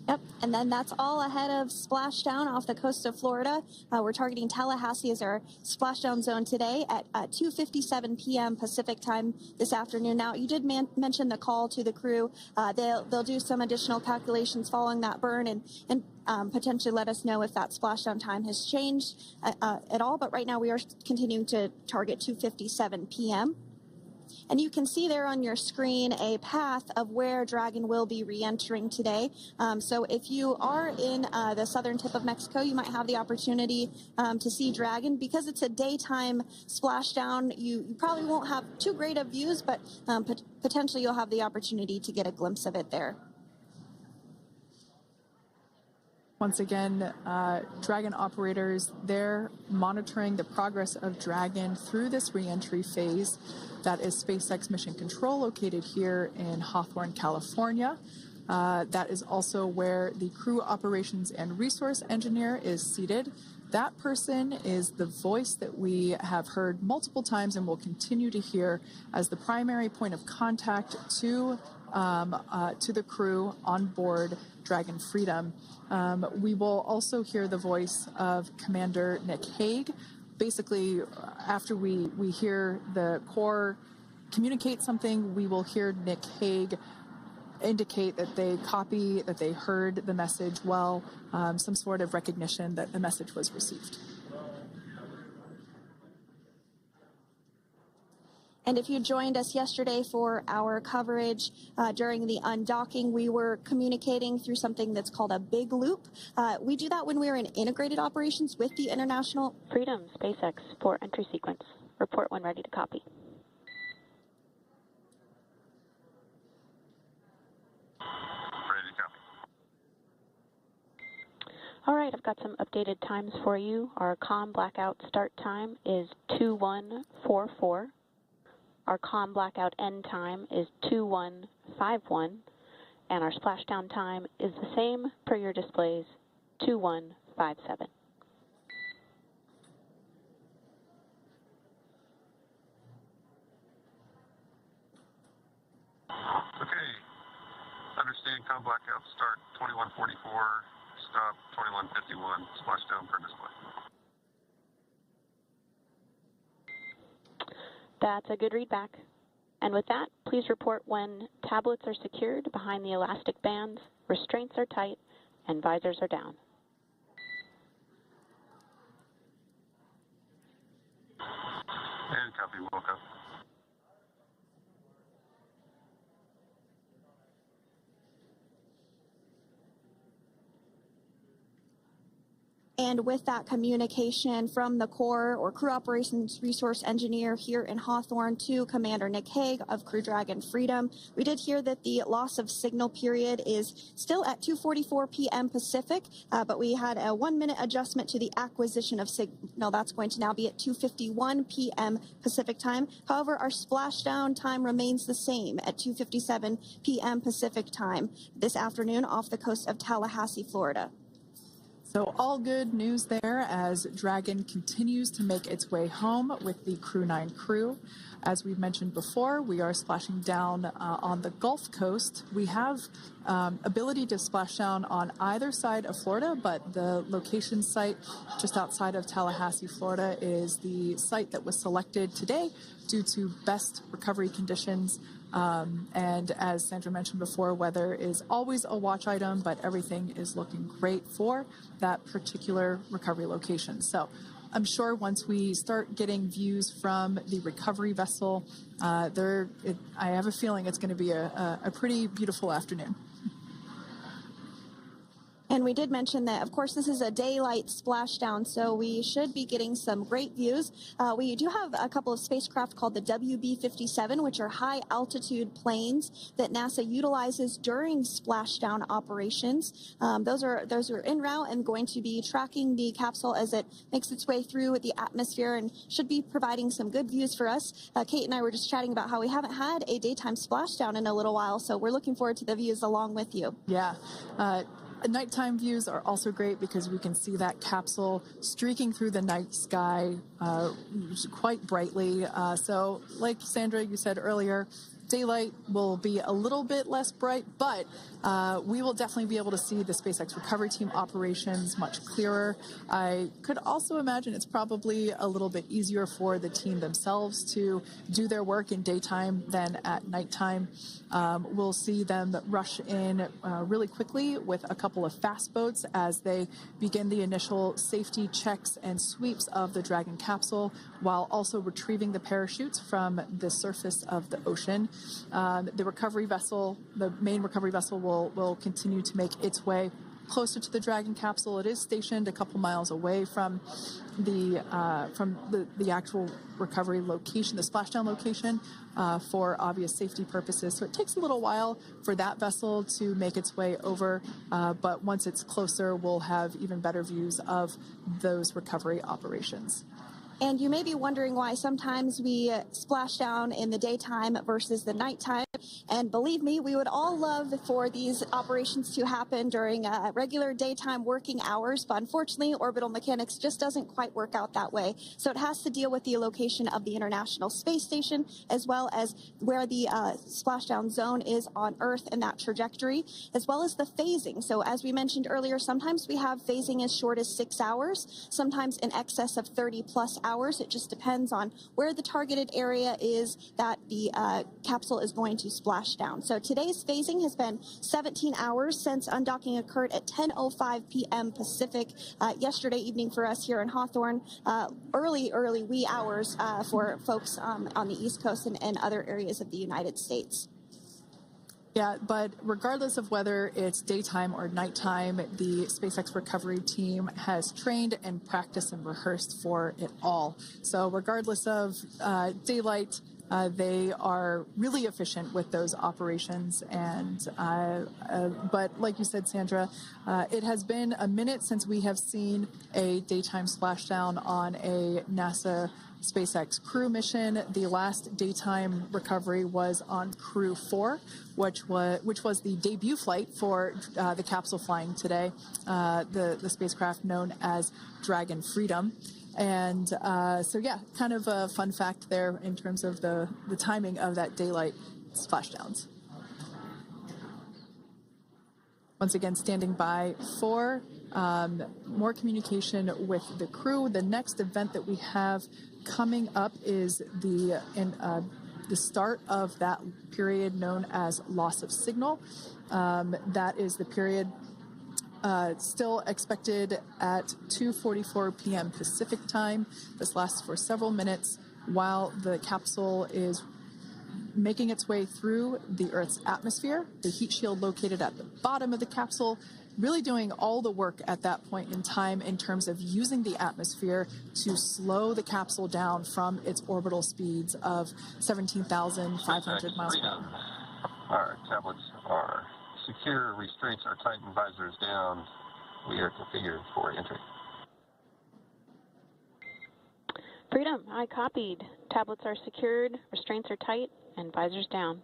Yep, and then that's all ahead of splashdown off the coast of Florida. We're targeting Tallahassee as our splashdown zone today at 2:57 p.m. Pacific time this afternoon. Now, you did mention the call to the crew. They'll do some additional calculations following that burn and potentially let us know if that splashdown time has changed at all. But right now, we are continuing to target 2:57 p.m. And you can see there on your screen a path of where Dragon will be re-entering today. So if you are in the southern tip of Mexico, you might have the opportunity to see Dragon. Because it's a daytime splashdown, you probably won't have too great of views, but potentially you'll have the opportunity to get a glimpse of it there. Once again, Dragon operators, they're monitoring the progress of Dragon through this re-entry phase. That is SpaceX Mission Control, located here in Hawthorne, California. That is also where the crew operations and resource engineer is seated. That person is the voice that we have heard multiple times and will continue to hear as the primary point of contact to the crew on board Dragon Freedom. We will also hear the voice of Commander Nick Hague. Basically, after we hear the Corps communicate something, we will hear Nick Hague indicate that they copy, that they heard the message well, some sort of recognition that the message was received. And if you joined us yesterday for our coverage during the undocking, we were communicating through something that's called a big loop. We do that when we're in integrated operations with the International Freedom, SpaceX, for entry sequence. Report when ready to copy. Ready to copy. All right, I've got some updated times for you. Our comm blackout start time is 2144. Our comm blackout end time is 2151, and our splashdown time is the same per your displays, 2157. Okay. Understand comm blackout start 2144, stop 2151, splashdown per display. That's a good readback. And with that, please report when tablets are secured behind the elastic bands, restraints are tight, and visors are down. And copy, Wilco. And with that communication from the Corps or Crew Operations Resource Engineer here in Hawthorne to Commander Nick Hague of Crew Dragon Freedom, we did hear that the loss of signal period is still at 2:44 p.m. Pacific, but we had a 1-minute adjustment to the acquisition of signal. That's going to now be at 2:51 p.m. Pacific time. However, our splashdown time remains the same at 2:57 p.m. Pacific time this afternoon off the coast of Tallahassee, Florida. So all good news there as Dragon continues to make its way home with the Crew-9 crew. As we've mentioned before, we are splashing down on the Gulf Coast. We have ability to splash down on either side of Florida, but the location site just outside of Tallahassee, Florida is the site that was selected today due to best recovery conditions. And as Sandra mentioned before, weather is always a watch item, but everything is looking great for that particular recovery location. So I'm sure once we start getting views from the recovery vessel, I have a feeling it's going to be a pretty beautiful afternoon. And we did mention that, of course, this is a daylight splashdown, so we should be getting some great views. We do have a couple of spacecraft called the WB-57, which are high-altitude planes that NASA utilizes during splashdown operations. Those are en route and going to be tracking the capsule as it makes its way through the atmosphere and should be providing some good views for us. Kate and I were just chatting about how we haven't had a daytime splashdown in a little while, so we're looking forward to the views along with you. Yeah. Nighttime views are also great because we can see that capsule streaking through the night sky quite brightly. So like Sandra, you said earlier, daylight will be a little bit less bright, but we will definitely be able to see the SpaceX recovery team operations much clearer. I could also imagine it's probably a little bit easier for the team themselves to do their work in daytime than at nighttime. We'll see them rush in really quickly with a couple of fast boats as they begin the initial safety checks and sweeps of the Dragon capsule, while also retrieving the parachutes from the surface of the ocean. The recovery vessel, the main recovery vessel, will continue to make its way closer to the Dragon capsule. It is stationed a couple miles away from the actual recovery location, the splashdown location, for obvious safety purposes. So it takes a little while for that vessel to make its way over, but once it's closer, we'll have even better views of those recovery operations. And you may be wondering why sometimes we splash down in the daytime versus the nighttime. And believe me, we would all love for these operations to happen during regular daytime working hours. But unfortunately, orbital mechanics just doesn't quite work out that way. So it has to deal with the location of the International Space Station, as well as where the splashdown zone is on Earth and that trajectory, as well as the phasing. So as we mentioned earlier, sometimes we have phasing as short as 6 hours, sometimes in excess of 30+ hours. It just depends on where the targeted area is that the capsule is going to splash down. So today's phasing has been 17 hours since undocking occurred at 10:05 p.m. Pacific yesterday evening for us here in Hawthorne. Early wee hours for folks on the East Coast and other areas of the United States. Yeah, but regardless of whether it's daytime or nighttime, the SpaceX recovery team has trained and practiced and rehearsed for it all. So regardless of daylight, they are really efficient with those operations. And but like you said, Sandra, it has been a minute since we have seen a daytime splashdown on a NASA SpaceX crew mission. The last daytime recovery was on Crew-4, which was the debut flight for the capsule flying today, the spacecraft known as Dragon Freedom. And so, yeah, kind of a fun fact there in terms of the timing of that daylight splashdowns. Once again, standing by for more communication with the crew. The next event that we have coming up is the start of that period known as loss of signal. That is the period still expected at 2:44 p.m. Pacific time. This lasts for several minutes while the capsule is making its way through the Earth's atmosphere. The heat shield located at the bottom of the capsule really doing all the work at that point in time in terms of using the atmosphere to slow the capsule down from its orbital speeds of 17,500 miles per hour. Our tablets are secure, restraints are tight, and visors down. We are configured for entry. Freedom, I copied. Tablets are secured, restraints are tight, and visors down.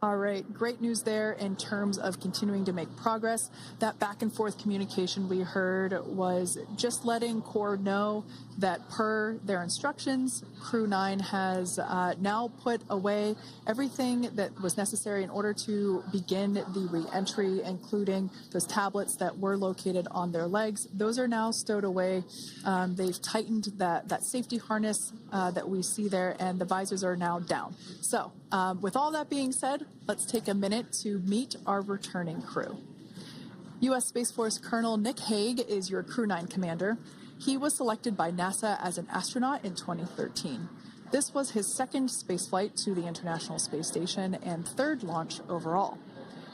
All right, great news there in terms of continuing to make progress. That back and forth communication we heard was just letting Core know that per their instructions, Crew-9 has now put away everything that was necessary in order to begin the re-entry, including those tablets that were located on their legs. Those are now stowed away. They've tightened that safety harness that we see there, and the visors are now down. So with all that being said, let's take a minute to meet our returning crew. U.S. Space Force Colonel Nick Hague is your Crew-9 commander. He was selected by NASA as an astronaut in 2013. This was his second spaceflight to the International Space Station and third launch overall.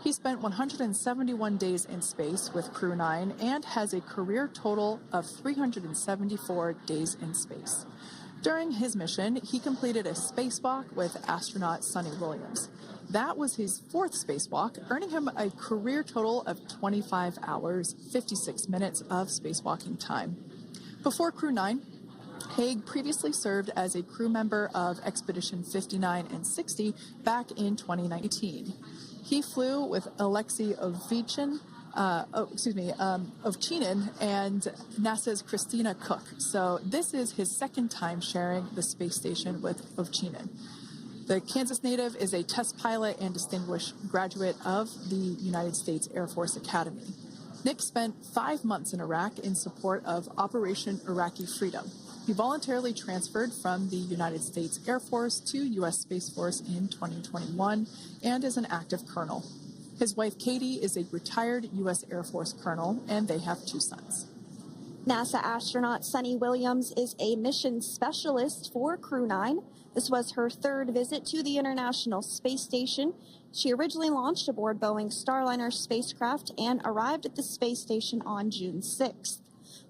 He spent 171 days in space with Crew-9 and has a career total of 374 days in space. During his mission, he completed a spacewalk with astronaut Suni Williams. That was his fourth spacewalk, earning him a career total of 25 hours, 56 minutes of spacewalking time. Before Crew-9, Hague previously served as a crew member of Expedition 59 and 60 back in 2019. He flew with Alexei Ovchinin and NASA's Christina Cook. So this is his second time sharing the space station with Ovchinin. The Kansas native is a test pilot and distinguished graduate of the United States Air Force Academy. Nick spent 5 months in Iraq in support of Operation Iraqi Freedom. He voluntarily transferred from the United States Air Force to U.S. Space Force in 2021 and is an active colonel. His wife, Katie, is a retired U.S. Air Force colonel, and they have 2 sons. NASA astronaut Suni Williams is a mission specialist for Crew-9. This was her third visit to the International Space Station. She originally launched aboard Boeing Starliner spacecraft and arrived at the space station on June 6th.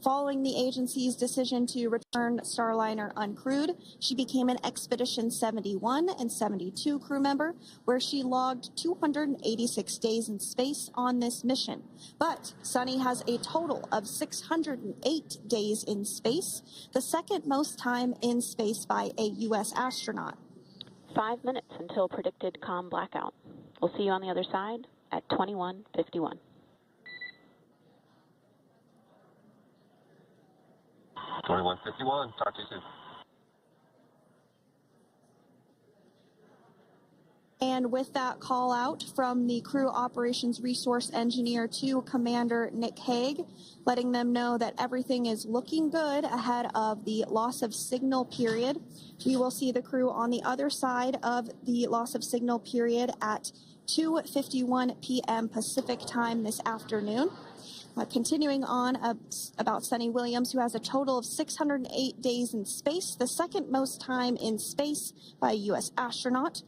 Following the agency's decision to return Starliner uncrewed, she became an Expedition 71 and 72 crew member, where she logged 286 days in space on this mission. But Suni has a total of 608 days in space, the second most time in space by a U.S. astronaut. 5 minutes until predicted comm blackout. We'll see you on the other side at 21:51. (21:51). Talk to you soon. And with that call out from the Crew Operations Resource Engineer to Commander Nick Hague, letting them know that everything is looking good ahead of the loss of signal period. We will see the crew on the other side of the loss of signal period at 2:51 p.m. Pacific time this afternoon. Continuing on about Suni Williams, who has a total of 608 days in space, the second most time in space by a U.S. astronaut.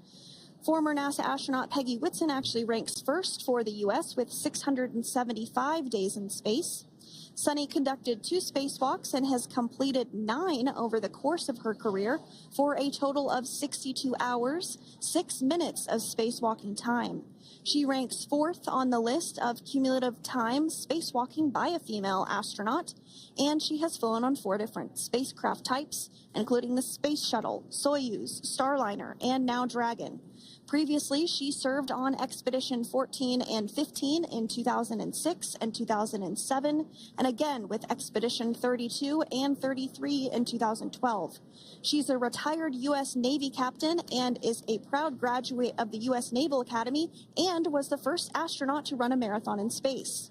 Former NASA astronaut Peggy Whitson actually ranks first for the U.S. with 675 days in space. Suni conducted 2 spacewalks and has completed 9 over the course of her career for a total of 62 hours, 6 minutes of spacewalking time. She ranks 4th on the list of cumulative time spacewalking by a female astronaut, and she has flown on 4 different spacecraft types, including the Space Shuttle, Soyuz, Starliner, and now Dragon. Previously, she served on Expedition 14 and 15 in 2006 and 2007, and again with Expedition 32 and 33 in 2012. She's a retired U.S. Navy captain and is a proud graduate of the U.S. Naval Academy and was the first astronaut to run a marathon in space.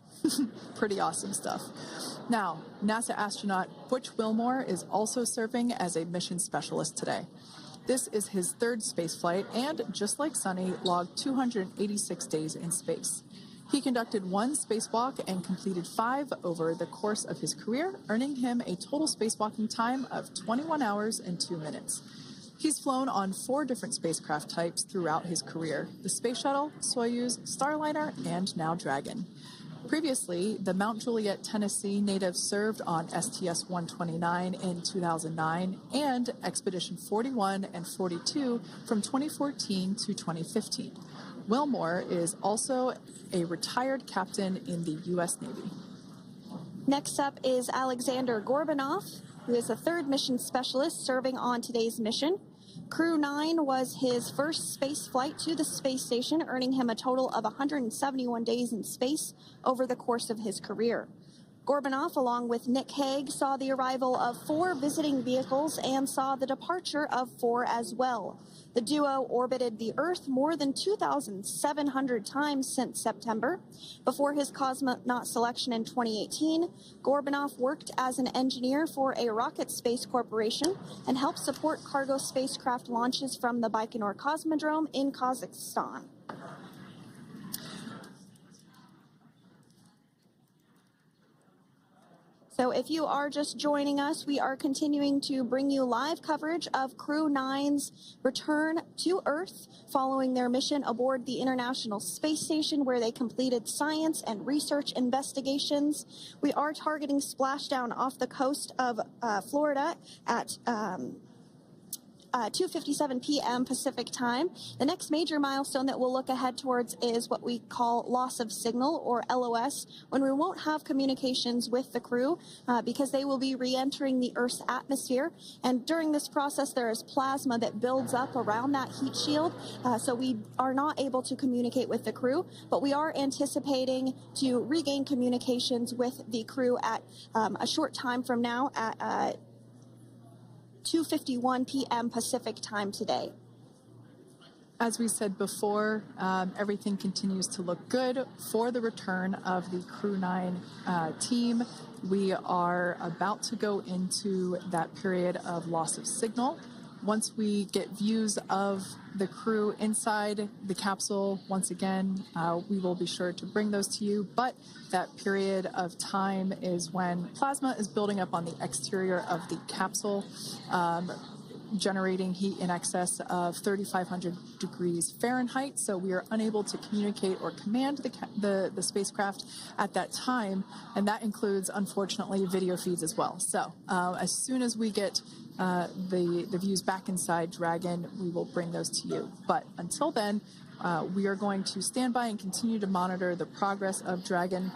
Pretty awesome stuff. Now, NASA astronaut Butch Wilmore is also serving as a mission specialist today. This is his 3rd spaceflight and, just like Suni, logged 286 days in space. He conducted 1 spacewalk and completed 5 over the course of his career, earning him a total spacewalking time of 21 hours and 2 minutes. He's flown on 4 different spacecraft types throughout his career: the Space Shuttle, Soyuz, Starliner, and now Dragon. Previously, the Mount Juliet, Tennessee native served on STS-129 in 2009 and Expedition 41 and 42 from 2014 to 2015. Wilmore is also a retired captain in the U.S. Navy. Next up is Alexander Gorbanov, who is the 3rd mission specialist serving on today's mission. Crew-9 was his first space flight to the space station, earning him a total of 171 days in space over the course of his career. Gorbanov, along with Nick Hague, saw the arrival of 4 visiting vehicles and saw the departure of 4 as well. The duo orbited the Earth more than 2,700 times since September. Before his cosmonaut selection in 2018, Gorbanov worked as an engineer for a rocket space corporation and helped support cargo spacecraft launches from the Baikonur Cosmodrome in Kazakhstan. So if you are just joining us, we are continuing to bring you live coverage of Crew-9's return to Earth following their mission aboard the International Space Station, where they completed science and research investigations. We are targeting splashdown off the coast of Florida at 2:57 p.m. Pacific time. The next major milestone that we'll look ahead towards is what we call loss of signal, or LOS, when we won't have communications with the crew because they will be re-entering the Earth's atmosphere. And during this process, there is plasma that builds up around that heat shield, so we are not able to communicate with the crew, but we are anticipating to regain communications with the crew at a short time from now at 2:51 p.m. Pacific time today. As we said before, everything continues to look good for the return of the Crew-9 team. We are about to go into that period of loss of signal. Once we get views of the crew inside the capsule, once again, we will be sure to bring those to you. But that period of time is when plasma is building up on the exterior of the capsule, generating heat in excess of 3,500 degrees Fahrenheit. So we are unable to communicate or command the spacecraft at that time. And that includes, unfortunately, video feeds as well. So as soon as we get the views back inside Dragon, we will bring those to you. But until then, we are going to stand by and continue to monitor the progress of Dragon.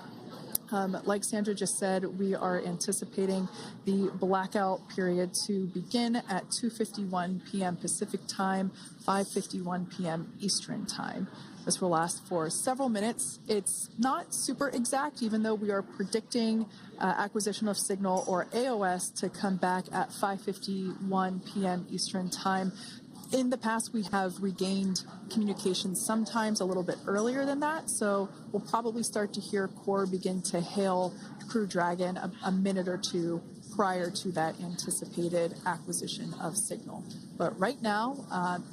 Like Sandra just said, we are anticipating the blackout period to begin at 2:51 p.m. Pacific time, 5:51 p.m. Eastern time. This will last for several minutes. It's not super exact, even though we are predicting acquisition of signal, or AOS, to come back at 5:51 p.m. Eastern time. In the past, we have regained communication sometimes a little bit earlier than that, so we'll probably start to hear Core begin to hail Crew Dragon a minute or two prior to that anticipated acquisition of signal. But right now,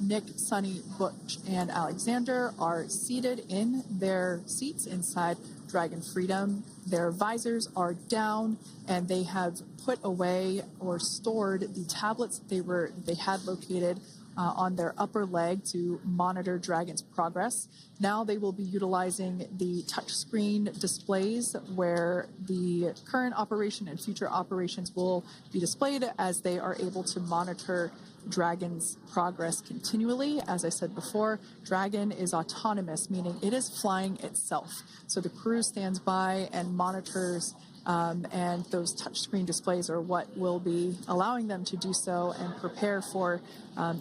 Nick, Suni, Butch, and Alexander are seated in their seats inside Dragon Freedom. Their visors are down, and they have put away or stored the tablets they had located on their upper leg to monitor Dragon's progress. Now they will be utilizing the touchscreen displays, where the current operation and future operations will be displayed as they are able to monitor Dragon's progress continually. As I said before, Dragon is autonomous, meaning it is flying itself. So the crew stands by and monitors, and those touchscreen displays are what will be allowing them to do so and prepare for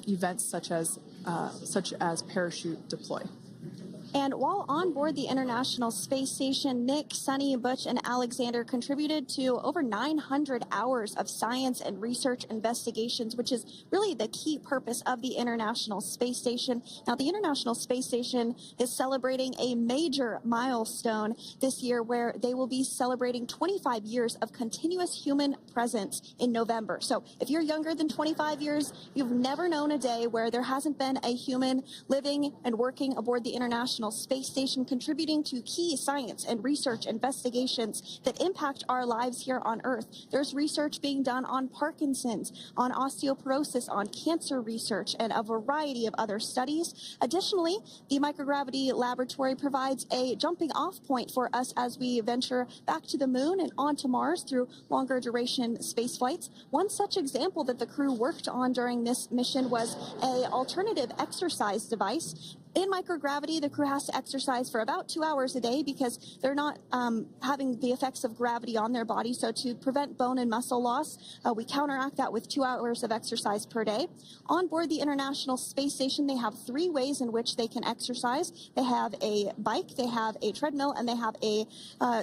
events such as parachute deploy. And while on board the International Space Station, Nick, Suni, Butch, and Alexander contributed to over 900 hours of science and research investigations, which is really the key purpose of the International Space Station. Now, the International Space Station is celebrating a major milestone this year, where they will be celebrating 25 years of continuous human presence in November. So if you're younger than 25 years, you've never known a day where there hasn't been a human living and working aboard the International Space Station, contributing to key science and research investigations that impact our lives here on Earth. There's research being done on Parkinson's, on osteoporosis, on cancer research, and a variety of other studies. Additionally, the microgravity laboratory provides a jumping off point for us as we venture back to the moon and onto Mars through longer duration space flights. One such example that the crew worked on during this mission was an alternative exercise device. In microgravity, the crew has to exercise for about 2 hours a day because they're not having the effects of gravity on their body. So to prevent bone and muscle loss, we counteract that with 2 hours of exercise per day. On board the International Space Station, they have 3 ways in which they can exercise. They have a bike, they have a treadmill, and they have a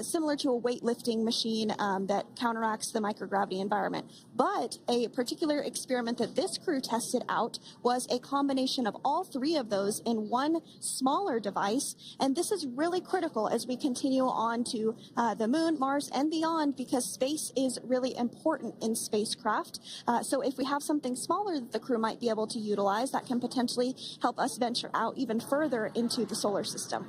similar to a weightlifting machine that counteracts the microgravity environment. But a particular experiment that this crew tested out was a combination of all 3 of those in one smaller device, and this is really critical as we continue on to the moon, Mars, and beyond, because space is really important in spacecraft. So if we have something smaller that the crew might be able to utilize, that can potentially help us venture out even further into the solar system.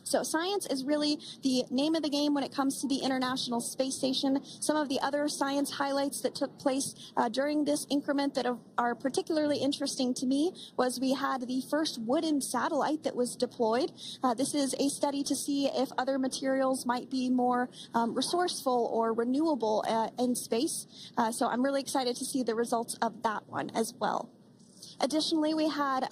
So science is really the name of the game when it comes to the International Space Station. Some of the other science highlights that took place during this increment that are particularly interesting to me was we had the first wooden satellite that was deployed. This is a study to see if other materials might be more resourceful or renewable in space. So I'm really excited to see the results of that one as well. Additionally, we had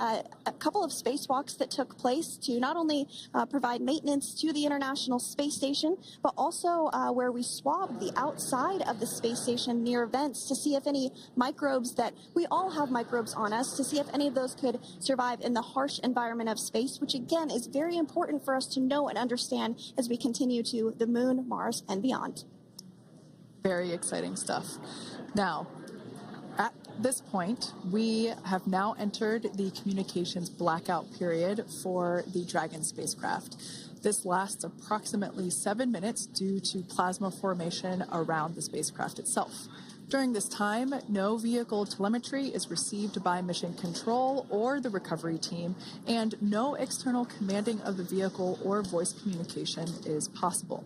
a couple of spacewalks that took place to not only provide maintenance to the International Space Station, but also where we swabbed the outside of the space station near vents to see if any microbes that we all have microbes on us, to see if any of those could survive in the harsh environment of space, which again is very important for us to know and understand as we continue to the moon, Mars, and beyond. Very exciting stuff. Now, at this point, we have now entered the communications blackout period for the Dragon spacecraft. This lasts approximately 7 minutes due to plasma formation around the spacecraft itself. During this time, no vehicle telemetry is received by mission control or the recovery team, and no external commanding of the vehicle or voice communication is possible.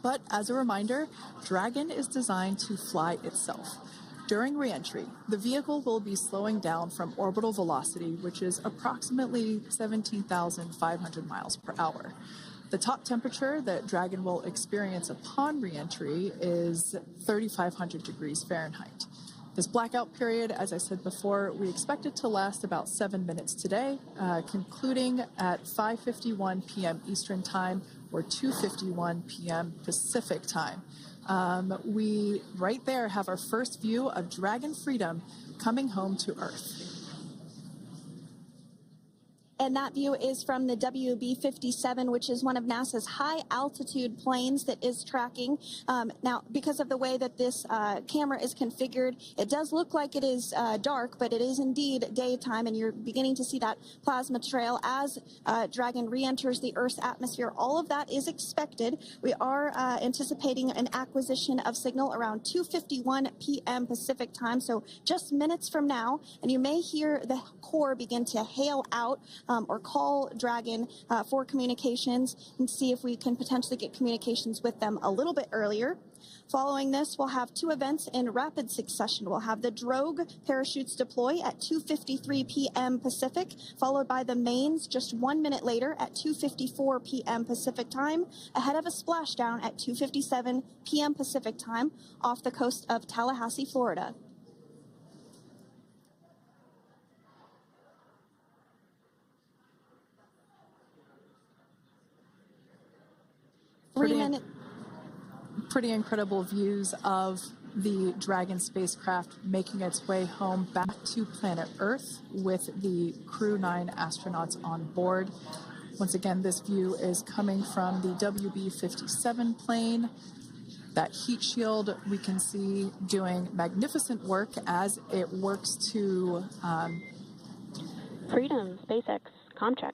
But as a reminder, Dragon is designed to fly itself. During re-entry, the vehicle will be slowing down from orbital velocity, which is approximately 17,500 miles per hour. The top temperature that Dragon will experience upon re-entry is 3,500 degrees Fahrenheit. This blackout period, as I said before, we expect it to last about 7 minutes today, concluding at 5:51 p.m. Eastern Time or 2:51 p.m. Pacific Time. We right there have our first view of Dragon Freedom coming home to Earth. And that view is from the WB-57, which is one of NASA's high-altitude planes that is tracking. Now, because of the way that this camera is configured, it does look like it is dark, but it is indeed daytime, and you're beginning to see that plasma trail as Dragon re-enters the Earth's atmosphere. All of that is expected. We are anticipating an acquisition of signal around 2:51 p.m. Pacific Time, so just minutes from now, and you may hear the core begin to hail out or call Dragon for communications and see if we can potentially get communications with them a little bit earlier. Following this, we'll have 2 events in rapid succession. We'll have the drogue parachutes deploy at 2:53 p.m. Pacific, followed by the mains just 1 minute later at 2:54 p.m. Pacific Time, ahead of a splashdown at 2:57 p.m. Pacific Time off the coast of Tallahassee, Florida. Pretty incredible views of the Dragon spacecraft making its way home back to planet Earth with the Crew-9 astronauts on board. Once again, this view is coming from the WB-57 plane. That heat shield we can see doing magnificent work as it works to Freedom, SpaceX, Comcheck.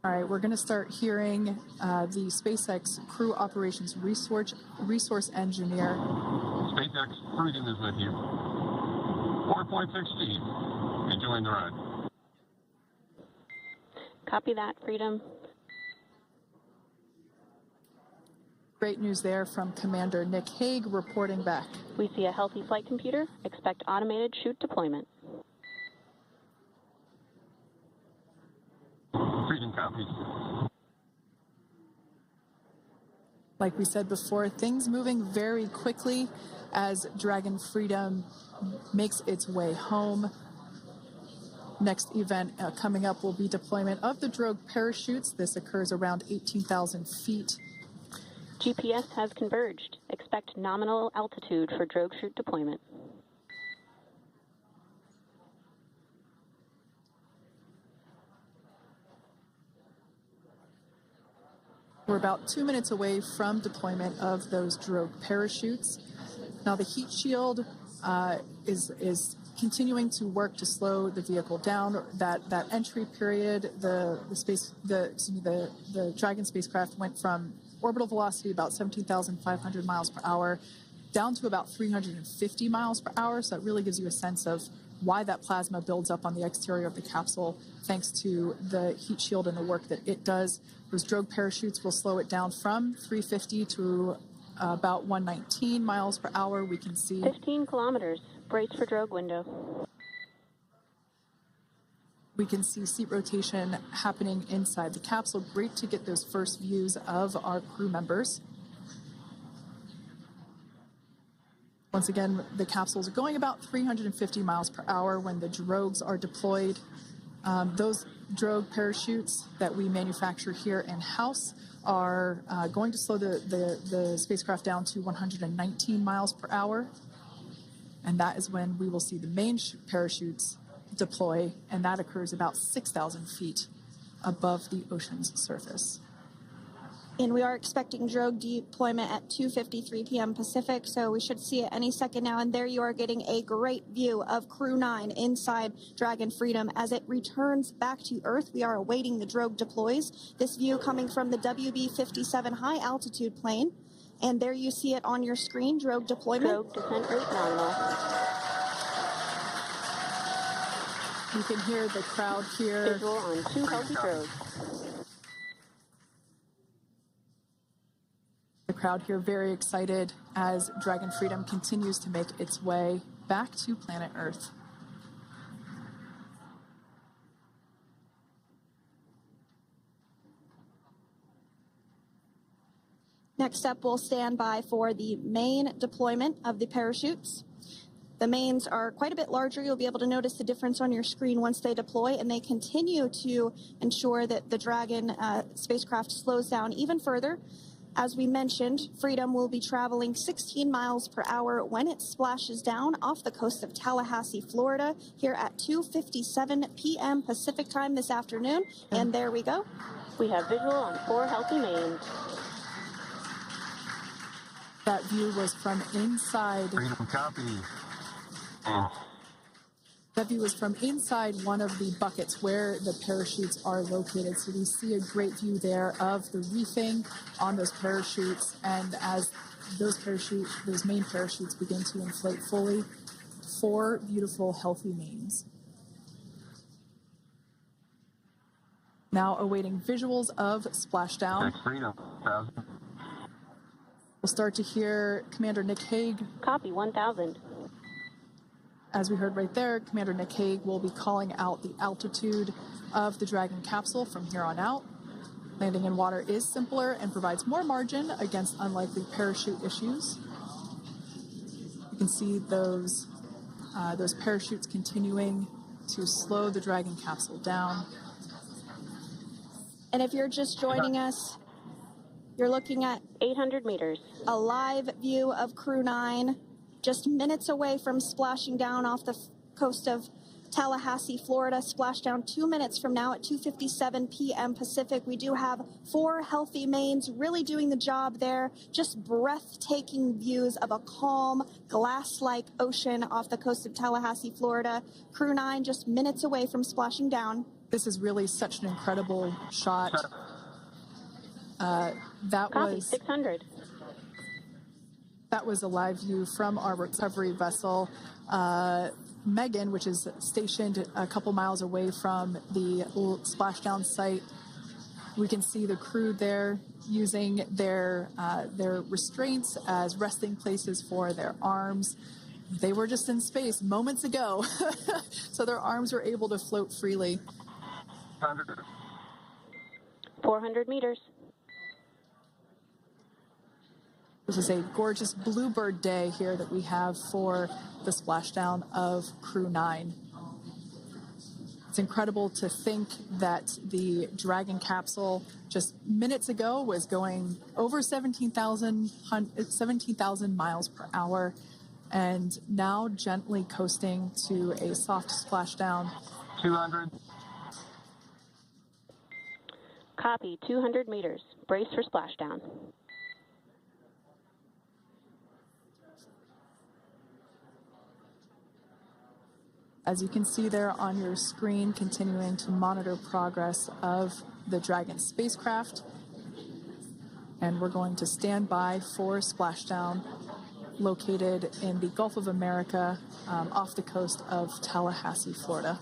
All right, we're going to start hearing the SpaceX Crew Operations Resource Engineer. SpaceX Freedom is with you. 4.6 speed. Enjoying the ride. Copy that, Freedom. Great news there from Commander Nick Hague reporting back. We see a healthy flight computer. Expect automated chute deployment. Freedom copies. Like we said before, things moving very quickly as Dragon Freedom makes its way home. Next event coming up will be deployment of the drogue parachutes. This occurs around 18,000 feet. GPS has converged. Expect nominal altitude for drogue chute deployment. We're about 2 minutes away from deployment of those drogue parachutes. Now the heat shield is continuing to work to slow the vehicle down. That entry period, the Dragon spacecraft went from orbital velocity about 17,500 miles per hour down to about 350 miles per hour. So that really gives you a sense of why that plasma builds up on the exterior of the capsule, thanks to the heat shield and the work that it does. Those drogue parachutes will slow it down from 350 to about 119 miles per hour. We can see 15 kilometers. Brace for drogue window. We can see seat rotation happening inside the capsule. Great to get those first views of our crew members. Once again, the capsules are going about 350 miles per hour when the drogues are deployed. Those drogue parachutes that we manufacture here in-house are going to slow the spacecraft down to 119 miles per hour. And that is when we will see the main parachutes deploy, and that occurs about 6,000 feet above the ocean's surface. And we are expecting drogue deployment at 2:53 p.m. Pacific, so we should see it any second now. And there you are getting a great view of Crew-9 inside Dragon Freedom as it returns back to Earth. We are awaiting the drogue deploys. This view coming from the WB-57 high altitude plane. And there you see it on your screen, drogue deployment. Drogue descent rate nominal. You can hear the crowd here. Visual on 2 healthy drogues. The crowd here very excited as Dragon Freedom continues to make its way back to planet Earth. Next up, we'll stand by for the main deployment of the parachutes. The mains are quite a bit larger. You'll be able to notice the difference on your screen once they deploy, and they continue to ensure that the Dragon spacecraft slows down even further. As we mentioned, Freedom will be traveling 16 miles per hour when it splashes down off the coast of Tallahassee, Florida, here at 2:57 p.m. Pacific time this afternoon. And there we go. We have visual on 4 healthy mains. That view was from inside. Freedom copy. That view was from inside one of the buckets where the parachutes are located. So we see a great view there of the reefing on those parachutes. And as those main parachutes begin to inflate fully, 4 beautiful, healthy mains. Now awaiting visuals of splashdown. Freedom, 1,000. We'll start to hear Commander Nick Hague. Copy, 1,000. As we heard right there, Commander Nick Hague will be calling out the altitude of the Dragon capsule from here on out. Landing in water is simpler and provides more margin against unlikely parachute issues. You can see those parachutes continuing to slow the Dragon capsule down. And if you're just joining us, you're looking at 800 meters. a live view of Crew-9 just minutes away from splashing down off the coast of Tallahassee, Florida. Splashdown 2 minutes from now at 2:57 p.m. Pacific. We do have 4 healthy mains really doing the job there. Just breathtaking views of a calm, glass-like ocean off the coast of Tallahassee, Florida. Crew-9 just minutes away from splashing down. This is really such an incredible shot. That Copy, was 600. That was a live view from our recovery vessel, Megan, which is stationed a couple miles away from the splashdown site. We can see the crew there using their restraints as resting places for their arms. They were just in space moments ago, so their arms were able to float freely. 400 meters. This is a gorgeous bluebird day here that we have for the splashdown of Crew-9. It's incredible to think that the Dragon capsule just minutes ago was going over 17,000 miles per hour and now gently coasting to a soft splashdown. 200. Copy, 200 meters. Brace for splashdown. As you can see there on your screen, continuing to monitor progress of the Dragon spacecraft. And we're going to stand by for splashdown, located in the Gulf of America, off the coast of Tallahassee, Florida.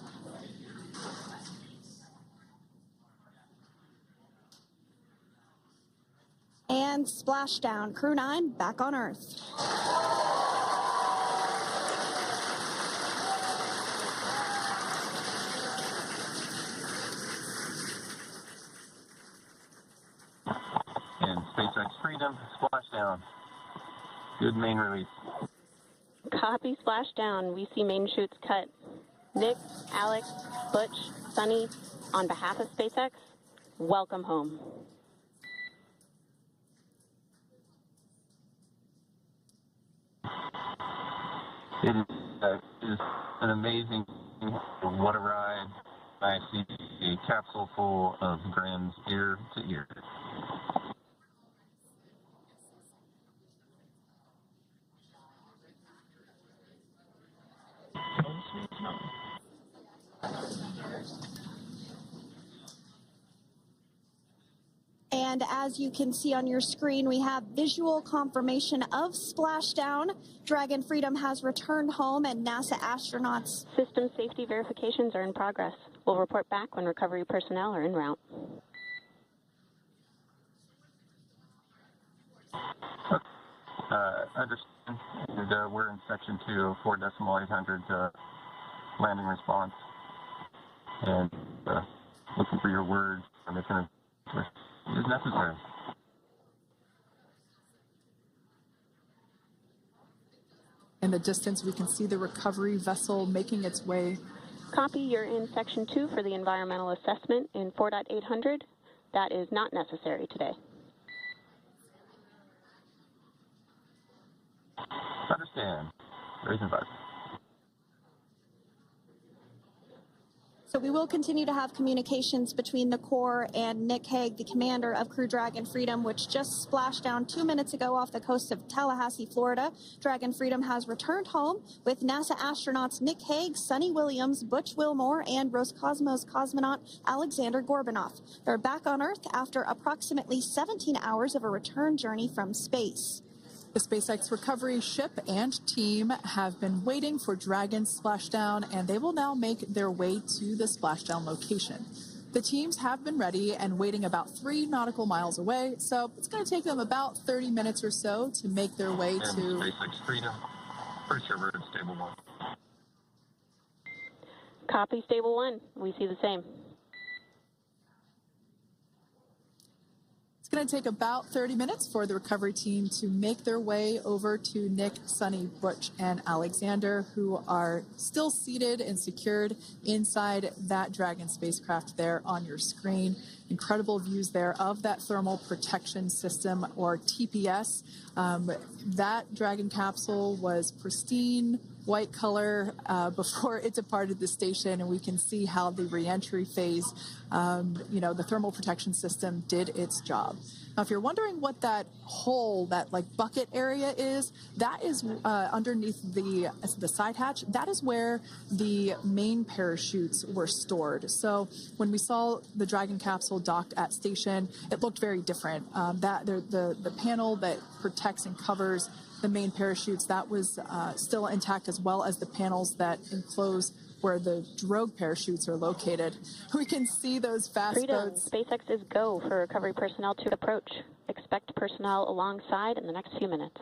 And splashdown, Crew-9 back on Earth. And SpaceX Freedom, splashdown. Good main release. Copy, splashdown. We see main chutes cut. Nick, Alex, Butch, Suni, on behalf of SpaceX, welcome home. It is an amazing, what a ride. I see a capsule full of grins ear to ear. And as you can see on your screen, we have visual confirmation of splashdown. Dragon Freedom has returned home, and NASA astronauts. System safety verifications are in progress. We'll report back when recovery personnel are en route. Understand. And, we're in section 2, 4.800 landing response. And looking for your word on if it is necessary. In the distance, we can see the recovery vessel making its way. Copy, you're in section 2 for the environmental assessment in 4.800. That is not necessary today. Understand. Raise and advise. So we will continue to have communications between the Corps and Nick Hague, the commander of Crew Dragon Freedom, which just splashed down 2 minutes ago off the coast of Tallahassee, Florida. Dragon Freedom has returned home with NASA astronauts Nick Hague, Suni Williams, Butch Wilmore, and Roscosmos cosmonaut Alexander Gorbanov. They're back on Earth after approximately 17 hours of a return journey from space. The SpaceX recovery ship and team have been waiting for Dragon's splashdown, and they will now make their way to the splashdown location. The teams have been ready and waiting about 3 nautical miles away, so it's going to take them about 30 minutes or so to make their way to SpaceX Freedom. Pretty sure we're in stable 1. Copy, stable 1. We see the same. It's going to take about 30 minutes for the recovery team to make their way over to Nick, Suni, Butch, and Alexander, who are still seated and secured inside that Dragon spacecraft there on your screen. Incredible views there of that thermal protection system, or TPS. That Dragon capsule was pristine, white color before it departed the station, and we can see how the reentry phase, the thermal protection system did its job. Now, if you're wondering what that hole, that like bucket area is, that is underneath the side hatch. That is where the main parachutes were stored. So when we saw the Dragon capsule docked at station, it looked very different. The panel that protects and covers the main parachutes, that was still intact, as well as the panels that enclose where the drogue parachutes are located. We can see those fast boats. SpaceX is go for recovery personnel to approach. Expect personnel alongside in the next few minutes.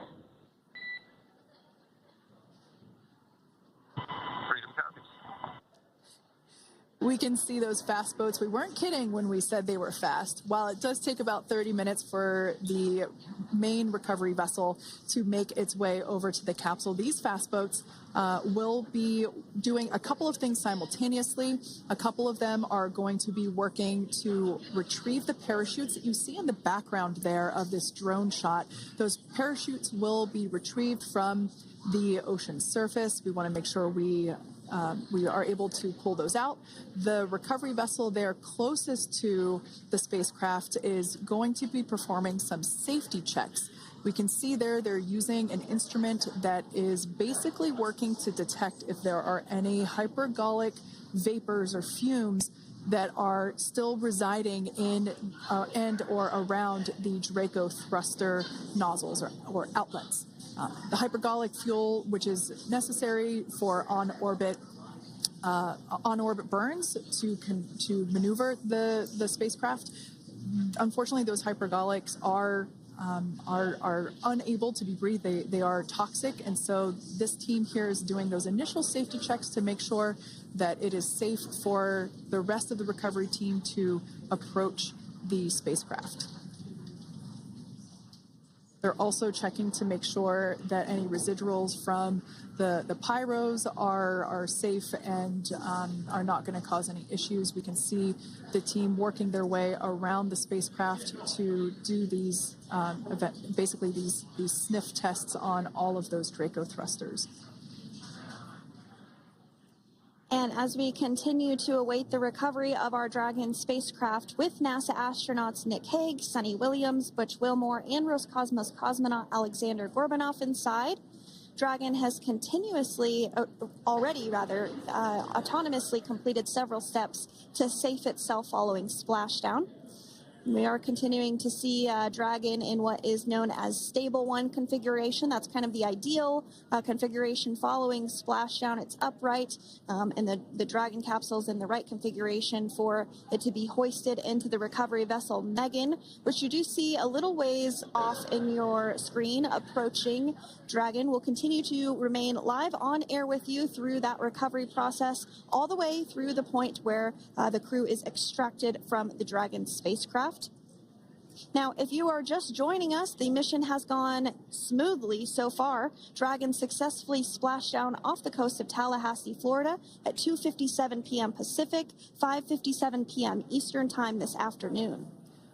Freedom copies. We can see those fast boats. We weren't kidding when we said they were fast. While it does take about 30 minutes for the main recovery vessel to make its way over to the capsule, these fast boats will be doing a couple of things simultaneously. A couple of them are going to be working to retrieve the parachutes that you see in the background there of this drone shot. Those parachutes will be retrieved from the ocean surface. We want to make sure we are able to pull those out. The recovery vessel there closest to the spacecraft is going to be performing some safety checks. We can see there they're using an instrument that is basically working to detect if there are any hypergolic vapors or fumes that are still residing in and or around the Draco thruster nozzles or outlets. The hypergolic fuel, which is necessary for on-orbit burns to maneuver the spacecraft. Unfortunately, those hypergolics are unable to be breathed. They are toxic, and so this team here is doing those initial safety checks to make sure that it is safe for the rest of the recovery team to approach the spacecraft. They're also checking to make sure that any residuals from the pyros are safe and are not going to cause any issues. We can see the team working their way around the spacecraft to do these these sniff tests on all of those Draco thrusters. And as we continue to await the recovery of our Dragon spacecraft with NASA astronauts Nick Hague, Suni Williams, Butch Wilmore, and Roscosmos cosmonaut Alexander Gorbanov inside, Dragon has autonomously completed several steps to safe itself following splashdown. We are continuing to see Dragon in what is known as Stable 1 configuration. That's kind of the ideal configuration following splashdown. It's upright, and the Dragon capsule's in the right configuration for it to be hoisted into the recovery vessel Megan, which you do see a little ways off in your screen approaching. Dragon will continue to remain live on air with you through that recovery process, all the way through the point where the crew is extracted from the Dragon spacecraft. Now, if you are just joining us, the mission has gone smoothly so far. Dragon successfully splashed down off the coast of Tallahassee, Florida at 2:57 p.m. Pacific, 5:57 p.m. Eastern Time this afternoon.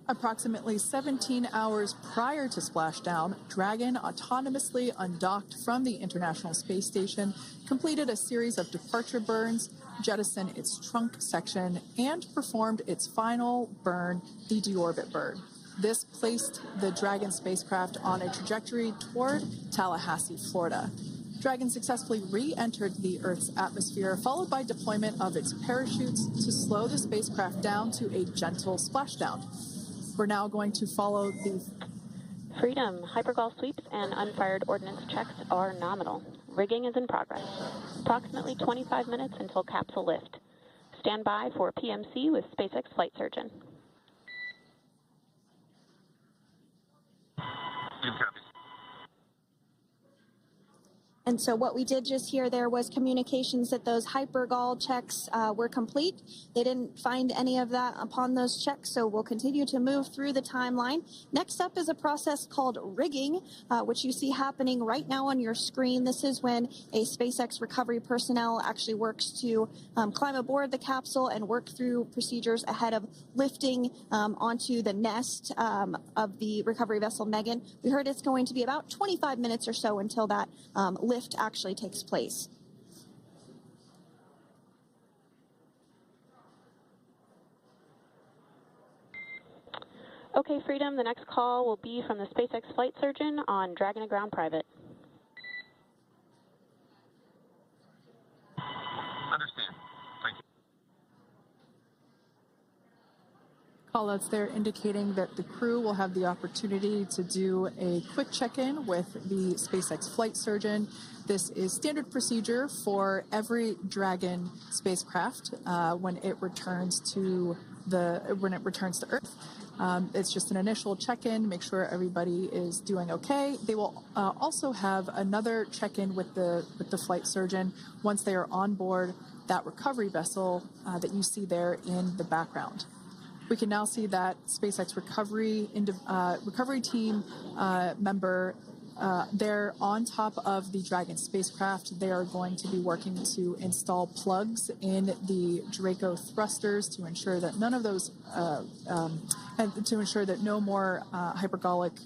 Approximately 17 hours prior to splashdown, Dragon autonomously undocked from the International Space Station, completed a series of departure burns, jettisoned its trunk section, and performed its final burn, the Deorbit burn. This placed the Dragon spacecraft on a trajectory toward Tallahassee, Florida. Dragon successfully re-entered the Earth's atmosphere, followed by deployment of its parachutes to slow the spacecraft down to a gentle splashdown. We're now going to follow the Freedom. Hypergol sweeps and unfired ordnance checks are nominal. Rigging is in progress. Approximately 25 minutes until capsule lift. Stand by for PMC with SpaceX flight surgeon. And so what we did just hear there was communications that those hypergol checks were complete. They didn't find any of that upon those checks, so we'll continue to move through the timeline. Next up is a process called rigging, which you see happening right now on your screen. This is when a SpaceX recovery personnel actually works to climb aboard the capsule and work through procedures ahead of lifting onto the nest of the recovery vessel Megan. We heard it's going to be about 25 minutes or so until that lift actually takes place. Okay, Freedom, the next call will be from the SpaceX flight surgeon on Dragon to Ground Private. Understand. Thank you. Callouts there indicating that the crew will have the opportunity to do a quick check-in with the SpaceX flight surgeon. This is standard procedure for every Dragon spacecraft when it returns to Earth. It's just an initial check-in, make sure everybody is doing okay. They will also have another check-in with the flight surgeon once they are on board that recovery vessel that you see there in the background. We can now see that SpaceX recovery team member they're on top of the Dragon spacecraft. They are going to be working to install plugs in the Draco thrusters to ensure that none of those, and to ensure that no more hypergolic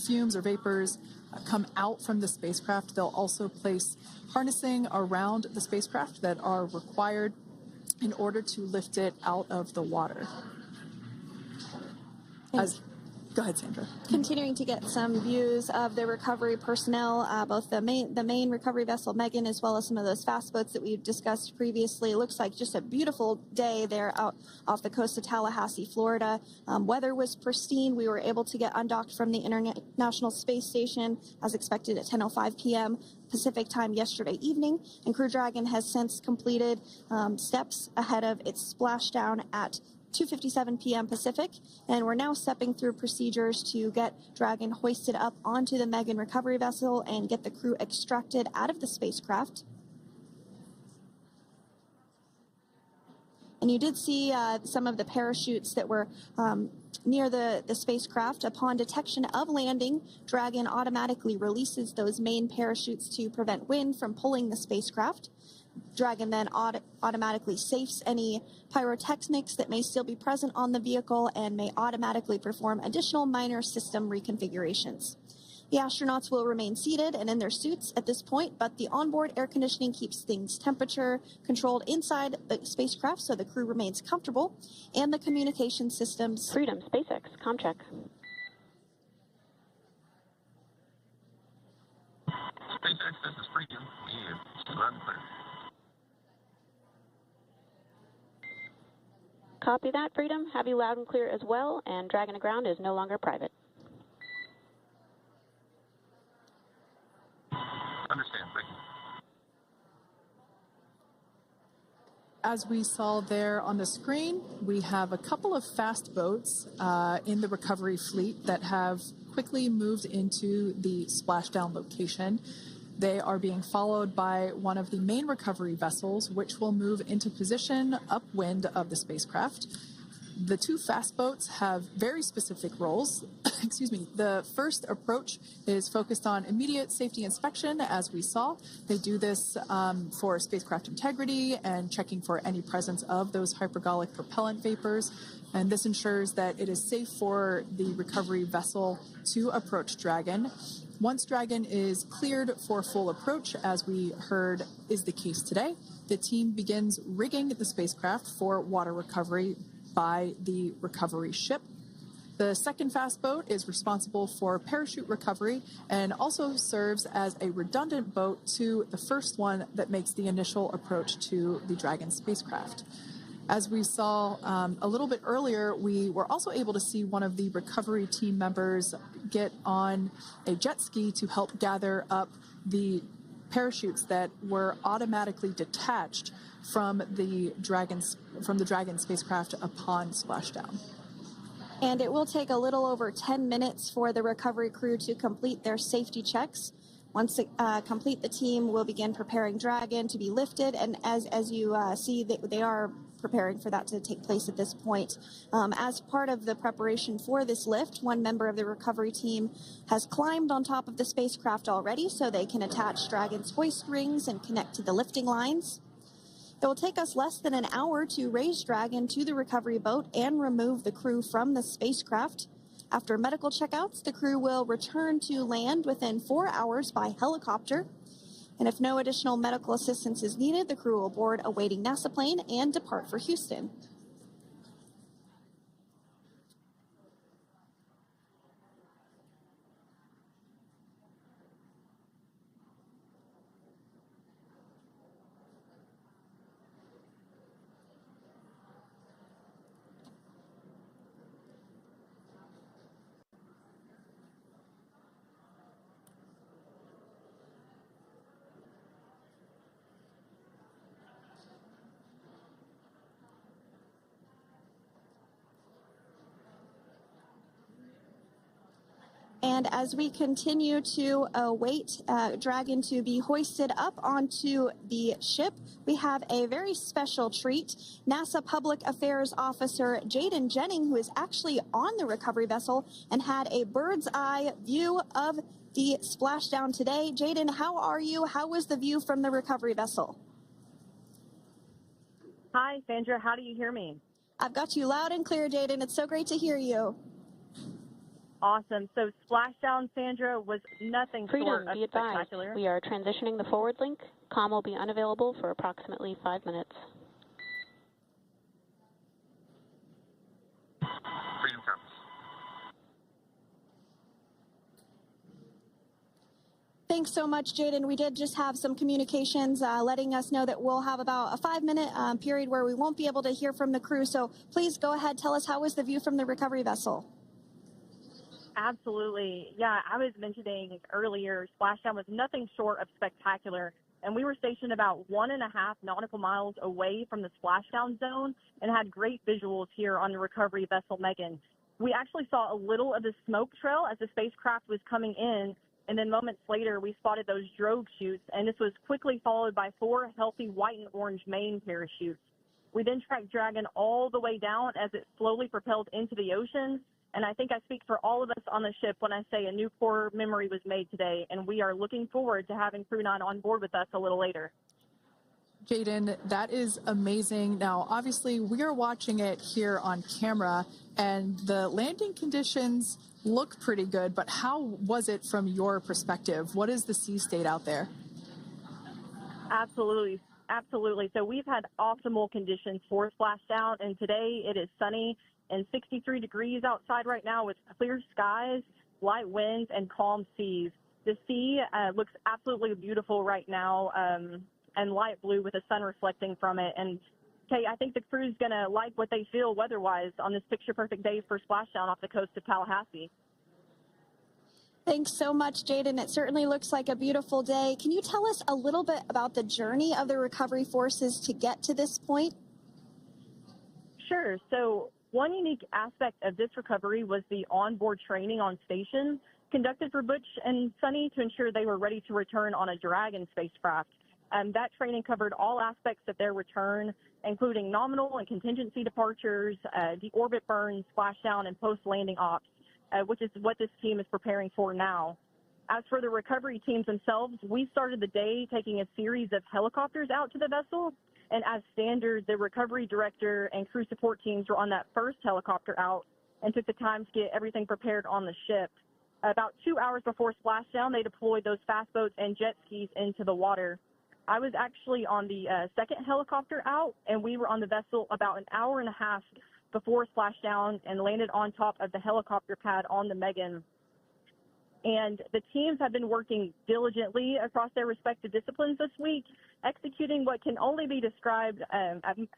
fumes or vapors come out from the spacecraft. They'll also place harnessing around the spacecraft that are required in order to lift it out of the water. Go ahead, Sandra. Continuing to get some views of the recovery personnel, both the main recovery vessel, Megan, as well as some of those fast boats that we've discussed previously. It looks like just a beautiful day there out off the coast of Tallahassee, Florida. Weather was pristine. We were able to get undocked from the International Space Station as expected at 10:05 p.m. Pacific time yesterday evening, and Crew Dragon has since completed steps ahead of its splashdown at 2:57 p.m. Pacific, and we're now stepping through procedures to get Dragon hoisted up onto the Megan recovery vessel and get the crew extracted out of the spacecraft. And you did see some of the parachutes that were near the spacecraft. Upon detection of landing, Dragon automatically releases those main parachutes to prevent wind from pulling the spacecraft. Dragon then automatically safes any pyrotechnics that may still be present on the vehicle and may automatically perform additional minor system reconfigurations. The astronauts will remain seated and in their suits at this point, but the onboard air conditioning keeps things temperature controlled inside the spacecraft so the crew remains comfortable, and the communication systems... Freedom, SpaceX, ComCheck. SpaceX, this is Freedom. Yeah, loud and clear. Copy that, Freedom. Have you loud and clear as well, and Dragon to Ground is no longer private. Understand, thank you. As we saw there on the screen, we have a couple of fast boats in the recovery fleet that have quickly moved into the splashdown location. They are being followed by one of the main recovery vessels, which will move into position upwind of the spacecraft. The two fast boats have very specific roles. Excuse me. The first approach is focused on immediate safety inspection, as we saw. They do this for spacecraft integrity and checking for any presence of those hypergolic propellant vapors. And this ensures that it is safe for the recovery vessel to approach Dragon. Once Dragon is cleared for full approach, as we heard is the case today, the team begins rigging the spacecraft for water recovery by the recovery ship. The second fast boat is responsible for parachute recovery and also serves as a redundant boat to the first one that makes the initial approach to the Dragon spacecraft. As we saw a little bit earlier, we were also able to see one of the recovery team members get on a jet ski to help gather up the parachutes that were automatically detached from the Dragon spacecraft upon splashdown. And it will take a little over 10 minutes for the recovery crew to complete their safety checks. Once complete, the team will begin preparing Dragon to be lifted, and as you see, they are preparing for that to take place at this point. As part of the preparation for this lift, one member of the recovery team has climbed on top of the spacecraft already so they can attach Dragon's hoist rings and connect to the lifting lines. It will take us less than an hour to raise Dragon to the recovery boat and remove the crew from the spacecraft. After medical checkouts, the crew will return to land within 4 hours by helicopter. And if no additional medical assistance is needed, the crew will board a waiting NASA plane and depart for Houston. And as we continue to await Dragon to be hoisted up onto the ship, we have a very special treat. NASA Public Affairs Officer Jaden Jennings, who is actually on the recovery vessel and had a bird's eye view of the splashdown today. Jaden, how are you? How was the view from the recovery vessel? Hi, Sandra. How do you hear me? I've got you loud and clear, Jaden. It's so great to hear you. Awesome. So splashdown, Sandra, was nothing short of spectacular. We are transitioning the forward link. Comm will be unavailable for approximately 5 minutes. Freedom Compass. Thanks so much, Jaden. We did just have some communications letting us know that we'll have about a 5-minute period where we won't be able to hear from the crew. So please go ahead, tell us, how was the view from the recovery vessel? Absolutely. Yeah, I was mentioning earlier, splashdown was nothing short of spectacular. And we were stationed about 1.5 nautical miles away from the splashdown zone and had great visuals here on the recovery vessel Megan. We actually saw a little of the smoke trail as the spacecraft was coming in, and then moments later we spotted those drogue chutes, and this was quickly followed by 4 healthy white and orange main parachutes. We then tracked Dragon all the way down as it slowly propelled into the ocean. And I think I speak for all of us on the ship when I say a new core memory was made today, and we are looking forward to having Crew-9 on board with us a little later. Jaden, that is amazing. Now, obviously, we are watching it here on camera, and the landing conditions look pretty good, but how was it from your perspective? What is the sea state out there? Absolutely. Absolutely. So we've had optimal conditions for splashdown, and today it is sunny and 63 degrees outside right now with clear skies, light winds, and calm seas. The sea looks absolutely beautiful right now, and light blue with the sun reflecting from it. And, Kay, I think the crew's going to like what they feel weather-wise on this picture-perfect day for splashdown off the coast of Tallahassee. Thanks so much, Jaden. It certainly looks like a beautiful day. Can you tell us a little bit about the journey of the recovery forces to get to this point? Sure. So one unique aspect of this recovery was the onboard training on station conducted for Butch and Suni to ensure they were ready to return on a Dragon spacecraft. That training covered all aspects of their return, including nominal and contingency departures, deorbit burns, splashdown, and post-landing ops, which is what this team is preparing for now. As for the recovery teams themselves, we started the day taking a series of helicopters out to the vessel. And as standard, the recovery director and crew support teams were on that first helicopter out and took the time to get everything prepared on the ship. About 2 hours before splashdown, they deployed those fast boats and jet skis into the water. I was actually on the second helicopter out, and we were on the vessel about an hour and a half before splashdown and landed on top of the helicopter pad on the Megan. And the teams have been working diligently across their respective disciplines this week, executing what can only be described,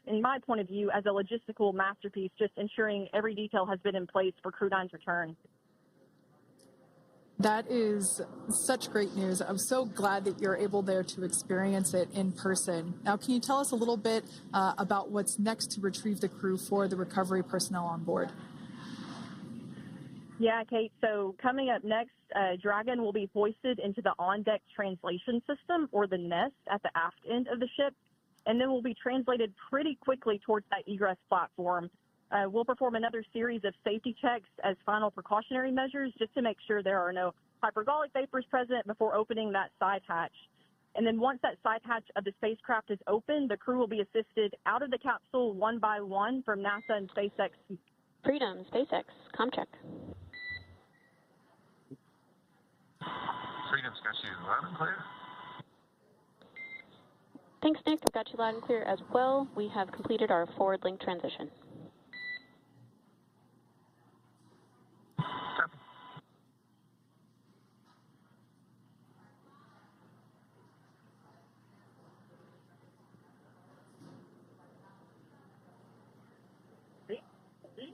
in my point of view, as a logistical masterpiece, just ensuring every detail has been in place for Crew-9's return. That is such great news. I'm so glad that you're able there to experience it in person. Now, can you tell us a little bit about what's next to retrieve the crew for the recovery personnel on board? Yeah, Kate. So coming up next, Dragon will be hoisted into the on-deck translation system, or the nest, at the aft end of the ship, and then will be translated pretty quickly towards that egress platform. We'll perform another series of safety checks as final precautionary measures just to make sure there are no hypergolic vapors present before opening that side hatch. And then once that side hatch of the spacecraft is open, the crew will be assisted out of the capsule one by one from NASA and SpaceX. Freedom, SpaceX, comm check. Freedom's got you loud and clear. Thanks, Nick. I've got you loud and clear as well. We have completed our forward link transition. Copy.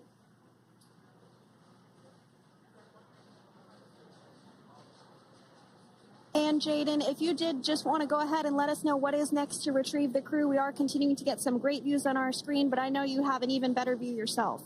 And Jaden, if you did just want to go ahead and let us know what is next to retrieve the crew, we are continuing to get some great views on our screen, but I know you have an even better view yourself.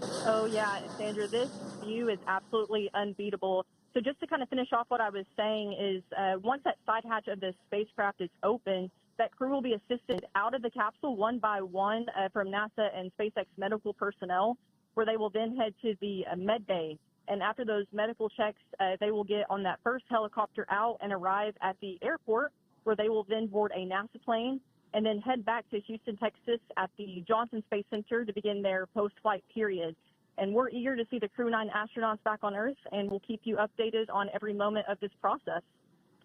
Oh, yeah, Sandra, this view is absolutely unbeatable. So just to kind of finish off what I was saying is once that side hatch of the spacecraft is open, that crew will be assisted out of the capsule one by one from NASA and SpaceX medical personnel, where they will then head to the med bay. And after those medical checks, they will get on that first helicopter out and arrive at the airport, where they will then board a NASA plane and then head back to Houston, Texas at the Johnson Space Center to begin their post-flight period. And we're eager to see the Crew-9 astronauts back on Earth, and we'll keep you updated on every moment of this process.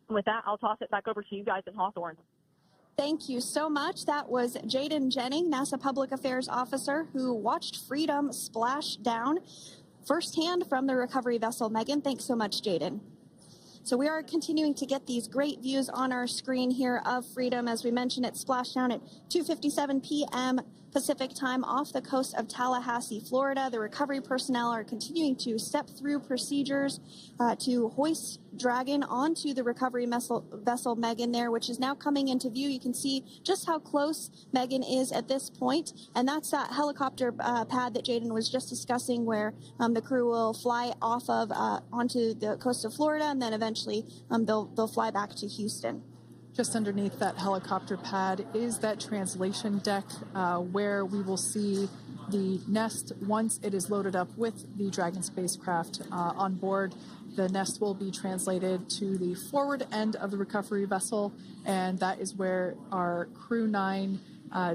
With that, I'll toss it back over to you guys in Hawthorne. Thank you so much. That was Jaden Jennings, NASA Public Affairs Officer, who watched Freedom splash down firsthand from the recovery vessel Megan. Thanks so much, Jaden. So we are continuing to get these great views on our screen here of Freedom. As we mentioned, it splashed down at 2:57 p.m. Pacific time off the coast of Tallahassee, Florida. The recovery personnel are continuing to step through procedures to hoist Dragon onto the recovery vessel Megan there, which is now coming into view. You can see just how close Megan is at this point, and that's that helicopter pad that Jaden was just discussing, where the crew will fly off of onto the coast of Florida, and then eventually they'll fly back to Houston. Just underneath that helicopter pad is that translation deck where we will see the nest once it is loaded up with the Dragon spacecraft on board. The nest will be translated to the forward end of the recovery vessel, and that is where our Crew-9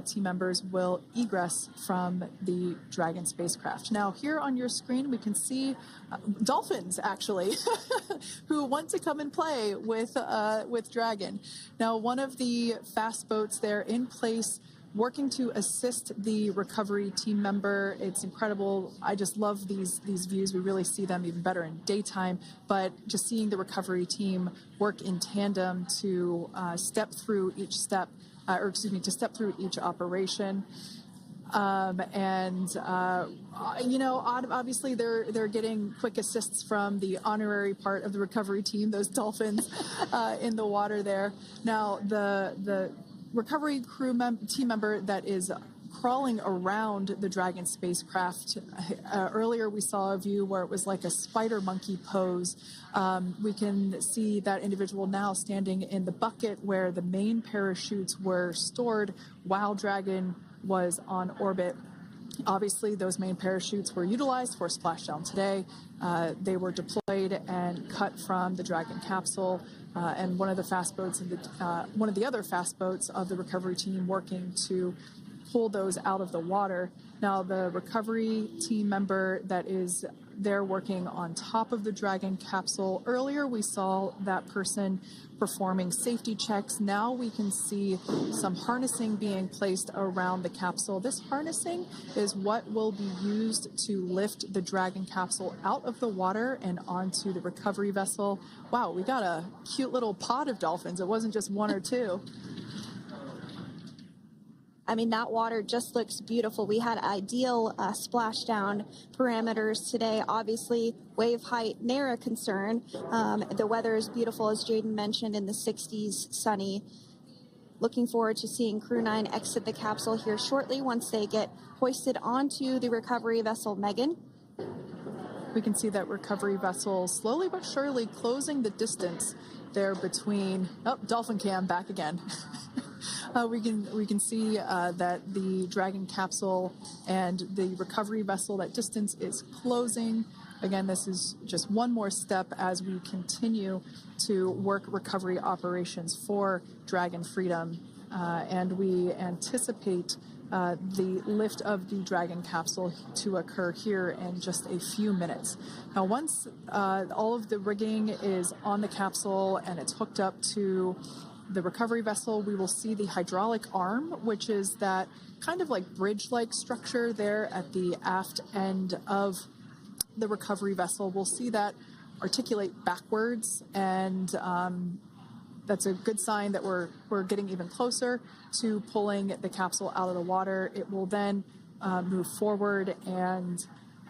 team members will egress from the Dragon spacecraft. Now, here on your screen, we can see dolphins, actually, who want to come and play with Dragon. Now, one of the fast boats there in place, working to assist the recovery team member. It's incredible. I just love these views. We really see them even better in daytime, but just seeing the recovery team work in tandem to step through each step, to step through each operation. Obviously they're getting quick assists from the honorary part of the recovery team, those dolphins in the water there. Now, the recovery team member that is crawling around the Dragon spacecraft. Earlier we saw a view where it was like a spider monkey pose. We can see that individual now standing in the bucket where the main parachutes were stored while Dragon was on orbit. Obviously, those main parachutes were utilized for splashdown today. They were deployed and cut from the Dragon capsule, and one of the other fast boats of the recovery team working to pull those out of the water. Now, the recovery team member that is there working on top of the Dragon capsule. Earlier, we saw that person performing safety checks. Now we can see some harnessing being placed around the capsule. This harnessing is what will be used to lift the Dragon capsule out of the water and onto the recovery vessel. Wow, we got a cute little pod of dolphins. It wasn't just one or two. I mean, that water just looks beautiful. We had ideal splashdown parameters today. Obviously, wave height, ne'er a concern. The weather is beautiful, as Jaden mentioned, in the 60s, sunny. Looking forward to seeing Crew-9 exit the capsule here shortly once they get hoisted onto the recovery vessel Megan. We can see that recovery vessel slowly but surely closing the distance there between... Oh, dolphin cam back again. We can see that the Dragon capsule and the recovery vessel, that distance is closing. Again, this is just one more step as we continue to work recovery operations for Dragon Freedom, and we anticipate the lift of the Dragon capsule to occur here in just a few minutes. Now, once all of the rigging is on the capsule and it's hooked up to the recovery vessel, we will see the hydraulic arm, which is that kind of like bridge-like structure there at the aft end of the recovery vessel. We'll see that articulate backwards, and that's a good sign that we're getting even closer to pulling the capsule out of the water. It will then move forward, and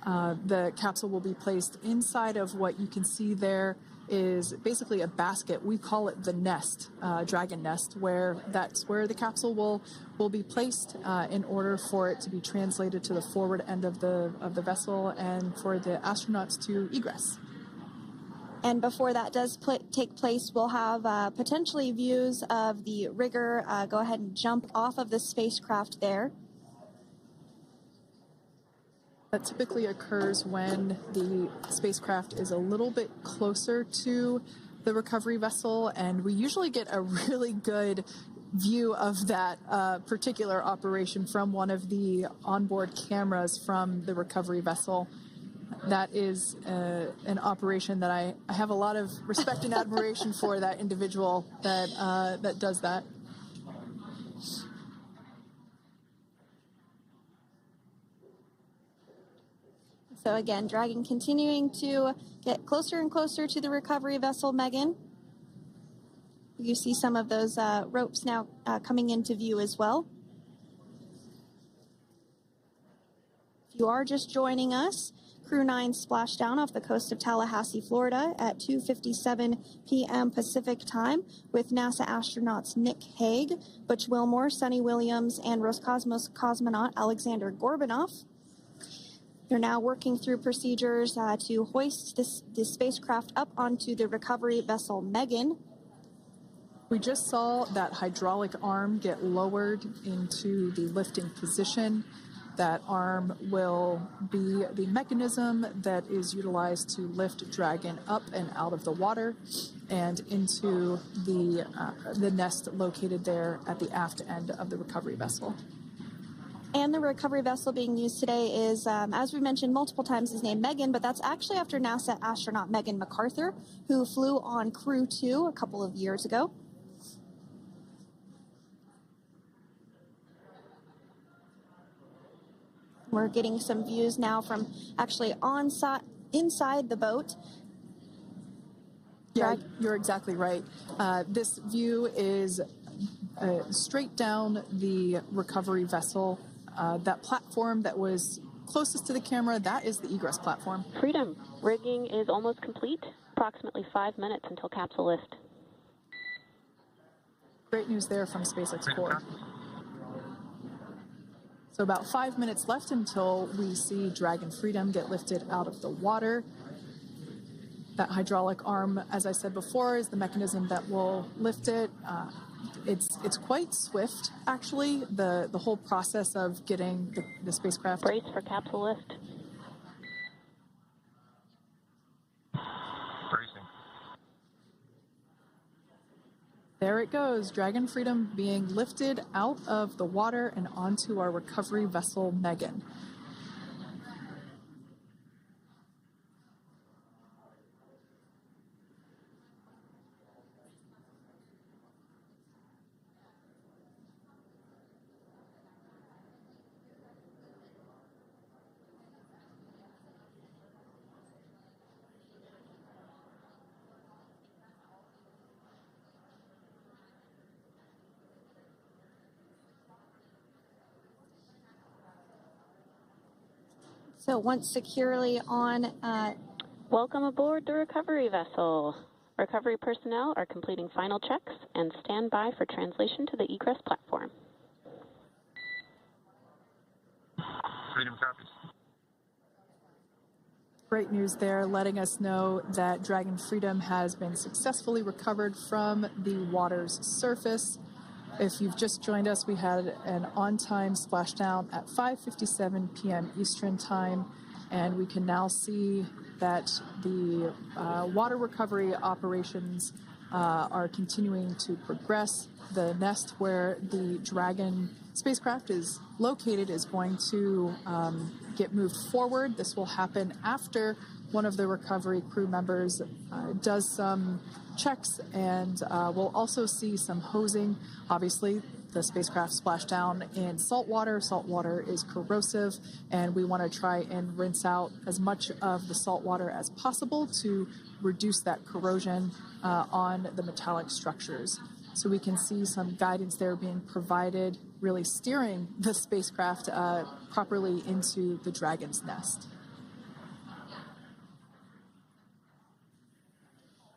the capsule will be placed inside of what you can see there is basically a basket. We call it the nest, Dragon nest, where that's where the capsule will be placed in order for it to be translated to the forward end of the vessel and for the astronauts to egress. And before that does take place, we'll have potentially views of the rigger go ahead and jump off of the spacecraft there. That typically occurs when the spacecraft is a little bit closer to the recovery vessel, and we usually get a really good view of that particular operation from one of the onboard cameras from the recovery vessel. That is an operation that I have a lot of respect and admiration for that individual that does that. So again, Dragon continuing to get closer and closer to the recovery vessel, Megan. You see some of those ropes now coming into view as well. If you are just joining us, Crew-9 splashdown off the coast of Tallahassee, Florida at 2:57 p.m. Pacific time with NASA astronauts Nick Hague, Butch Wilmore, Suni Williams, and Roscosmos cosmonaut Alexander Gorbanov. They're now working through procedures to hoist this spacecraft up onto the recovery vessel Megan. We just saw that hydraulic arm get lowered into the lifting position. That arm will be the mechanism that is utilized to lift Dragon up and out of the water and into the nest located there at the aft end of the recovery vessel. And the recovery vessel being used today is, as we mentioned multiple times, is named Megan, but that's actually after NASA astronaut Megan McArthur, who flew on Crew-2 a couple of years ago. We're getting some views now from actually inside the boat. Yeah, you're exactly right. This view is straight down the recovery vessel. That platform that was closest to the camera, that is the egress platform. Freedom, rigging is almost complete. Approximately 5 minutes until capsule lift. Great news there from SpaceX Core. So about 5 minutes left until we see Dragon Freedom get lifted out of the water. That hydraulic arm, as I said before, is the mechanism that will lift it. It's quite swift, actually, the whole process of getting the spacecraft. Brace for capsule lift. Bracing. There it goes, Dragon Freedom being lifted out of the water and onto our recovery vessel, Megan. So once securely on... Welcome aboard the recovery vessel. Recovery personnel are completing final checks and stand by for translation to the egress platform. Freedom copies. Great news there, letting us know that Dragon Freedom has been successfully recovered from the water's surface. If you've just joined us, we had an on-time splashdown at 5:57 p.m. Eastern Time, and we can now see that the water recovery operations are continuing to progress. The nest where the Dragon spacecraft is located is going to get moved forward. This will happen after one of the recovery crew members does some checks, and we'll also see some hosing. Obviously, the spacecraft splashed down in salt water. Salt water is corrosive, and we want to try and rinse out as much of the salt water as possible to reduce that corrosion on the metallic structures. So we can see some guidance there being provided, really steering the spacecraft properly into the Dragon's nest.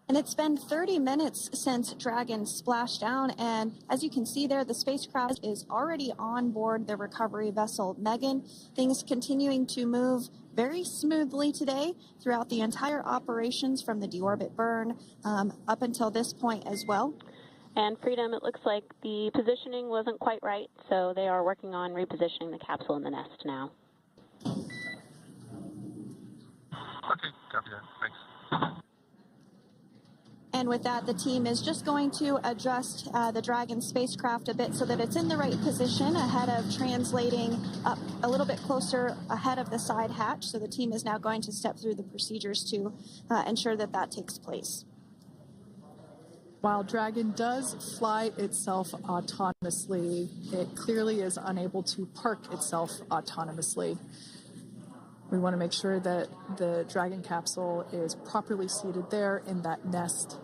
And it's been 30 minutes since Dragon splashed down, and as you can see there, the spacecraft is already on board the recovery vessel Megan. Things continuing to move very smoothly today throughout the entire operations from the deorbit burn up until this point as well. And Freedom, it looks like the positioning wasn't quite right, so they are working on repositioning the capsule in the nest now. Okay, copy that. Thanks. And with that, the team is just going to adjust the Dragon spacecraft a bit so that it's in the right position ahead of translating up a little bit closer ahead of the side hatch. So the team is now going to step through the procedures to ensure that that takes place. While Dragon does fly itself autonomously, it clearly is unable to park itself autonomously. We want to make sure that the Dragon capsule is properly seated there in that nest.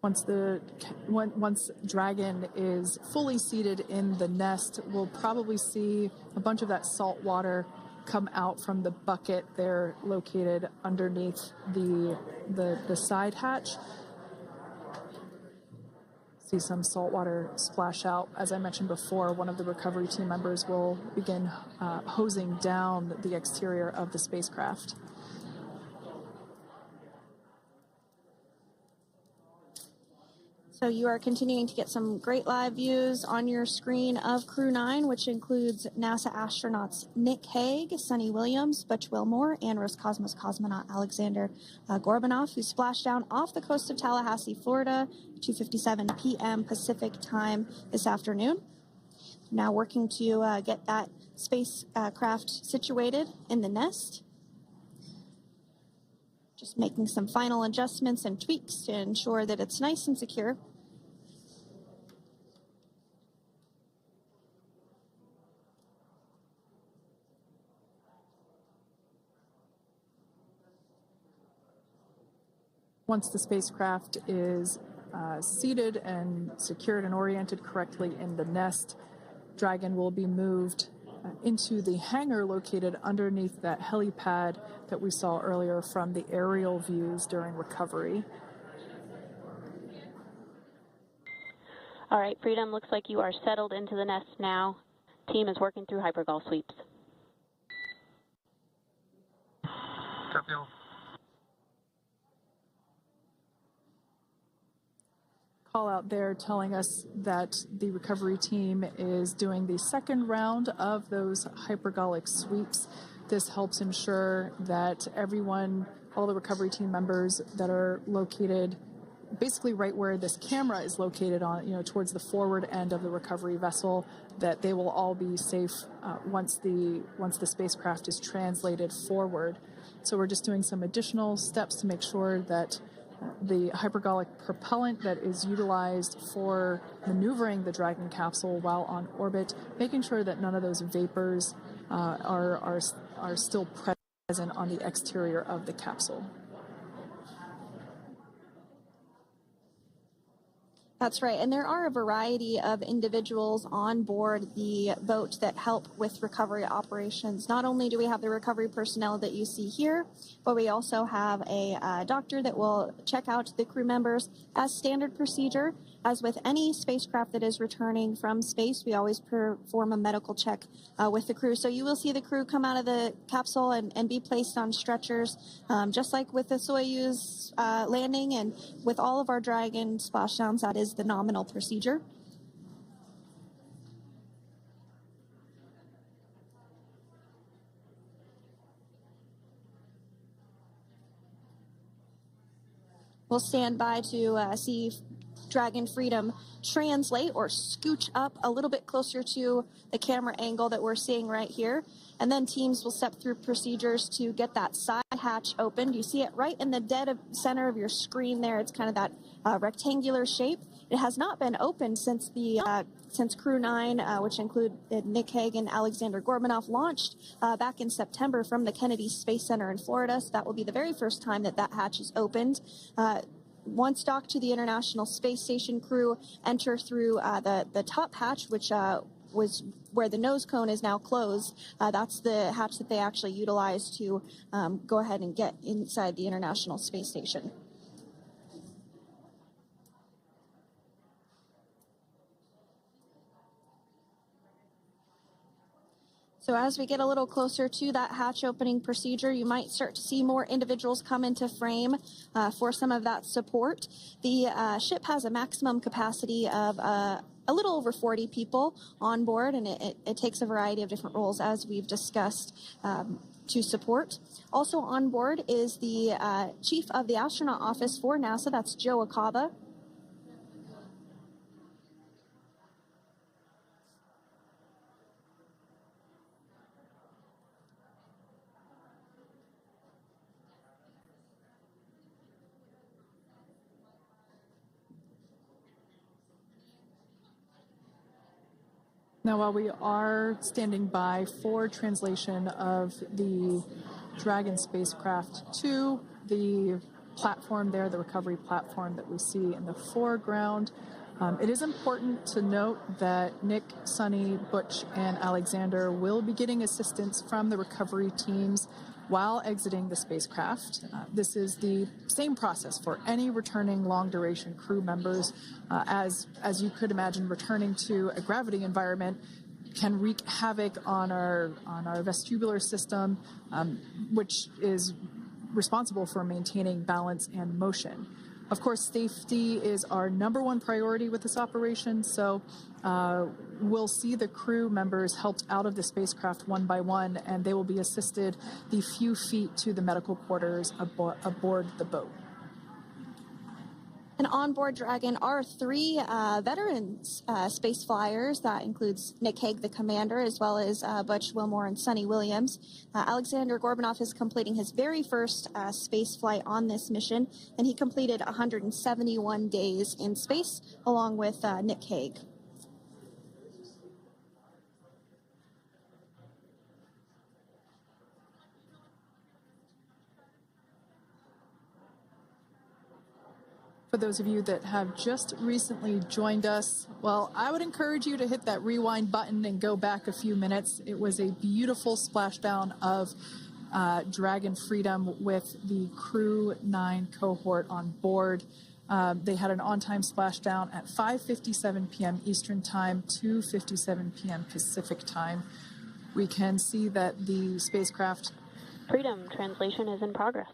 Once Dragon is fully seated in the nest, we'll probably see a bunch of that salt water come out from the bucket there located underneath the side hatch. See some salt water splash out. As I mentioned before, one of the recovery team members will begin hosing down the exterior of the spacecraft. So you are continuing to get some great live views on your screen of Crew-9, which includes NASA astronauts Nick Hague, Suni Williams, Butch Wilmore, and Roscosmos cosmonaut Alexander Gorbanov, who splashed down off the coast of Tallahassee, Florida, 2:57 p.m. Pacific time this afternoon. Now working to get that spacecraft situated in the nest. Just making some final adjustments and tweaks to ensure that it's nice and secure. Once the spacecraft is seated and secured and oriented correctly in the nest, Dragon will be moved into the hangar located underneath that helipad that we saw earlier from the aerial views during recovery. All right, Freedom, looks like you are settled into the nest now. Team is working through hypergol sweeps. Copy. Call out there telling us that the recovery team is doing the second round of those hypergolic sweeps. This helps ensure that everyone, all the recovery team members that are located basically right where this camera is located on, towards the forward end of the recovery vessel, that they will all be safe once the spacecraft is translated forward. So we're just doing some additional steps to make sure that the hypergolic propellant that is utilized for maneuvering the Dragon capsule while on orbit, making sure that none of those vapors are still present on the exterior of the capsule. That's right, and there are a variety of individuals on board the boat that help with recovery operations. Not only do we have the recovery personnel that you see here, but we also have a doctor that will check out the crew members as standard procedure. As with any spacecraft that is returning from space, we always perform a medical check with the crew. So you will see the crew come out of the capsule and be placed on stretchers, just like with the Soyuz landing and with all of our Dragon splashdowns. That is the nominal procedure. We'll stand by to see Dragon Freedom translate or scooch up a little bit closer to the camera angle that we're seeing right here. And then teams will step through procedures to get that side hatch opened. You see it right in the dead center of your screen there. It's kind of that rectangular shape. It has not been opened since Crew-9, which include Nick Hague and Alexander Gorbanov, launched back in September from the Kennedy Space Center in Florida. So that will be the very first time that hatch is opened. Once docked to the International Space Station, crew enter through the top hatch, which was where the nose cone is now closed. That's the hatch that they actually utilize to go ahead and get inside the International Space Station. So as we get a little closer to that hatch opening procedure, you might start to see more individuals come into frame for some of that support. The ship has a maximum capacity of a little over 40 people on board, and it takes a variety of different roles, as we've discussed, to support. Also on board is the chief of the astronaut office for NASA, that's Joe Acaba. Now, while we are standing by for translation of the Dragon spacecraft to the platform there, the recovery platform that we see in the foreground, it is important to note that Nick, Suni, Butch, and Alexander will be getting assistance from the recovery teams while exiting the spacecraft. This is the same process for any returning long-duration crew members. As you could imagine, returning to a gravity environment can wreak havoc on our vestibular system, which is responsible for maintaining balance and motion. Of course, safety is our #1 priority with this operation, so we'll see the crew members helped out of the spacecraft one by one, and they will be assisted the few feet to the medical quarters aboard the boat. And on board Dragon are 3 veteran space flyers. That includes Nick Hague, the commander, as well as Butch, Wilmore, and Suni Williams. Alexander Gorbanov is completing his very first space flight on this mission, and he completed 171 days in space along with Nick Hague. For those of you that have just recently joined us, well, I would encourage you to hit that rewind button and go back a few minutes. It was a beautiful splashdown of Dragon Freedom with the Crew-9 cohort on board. They had an on-time splashdown at 5:57 p.m. Eastern Time, 2:57 p.m. Pacific Time. We can see that the spacecraft... Freedom translation is in progress.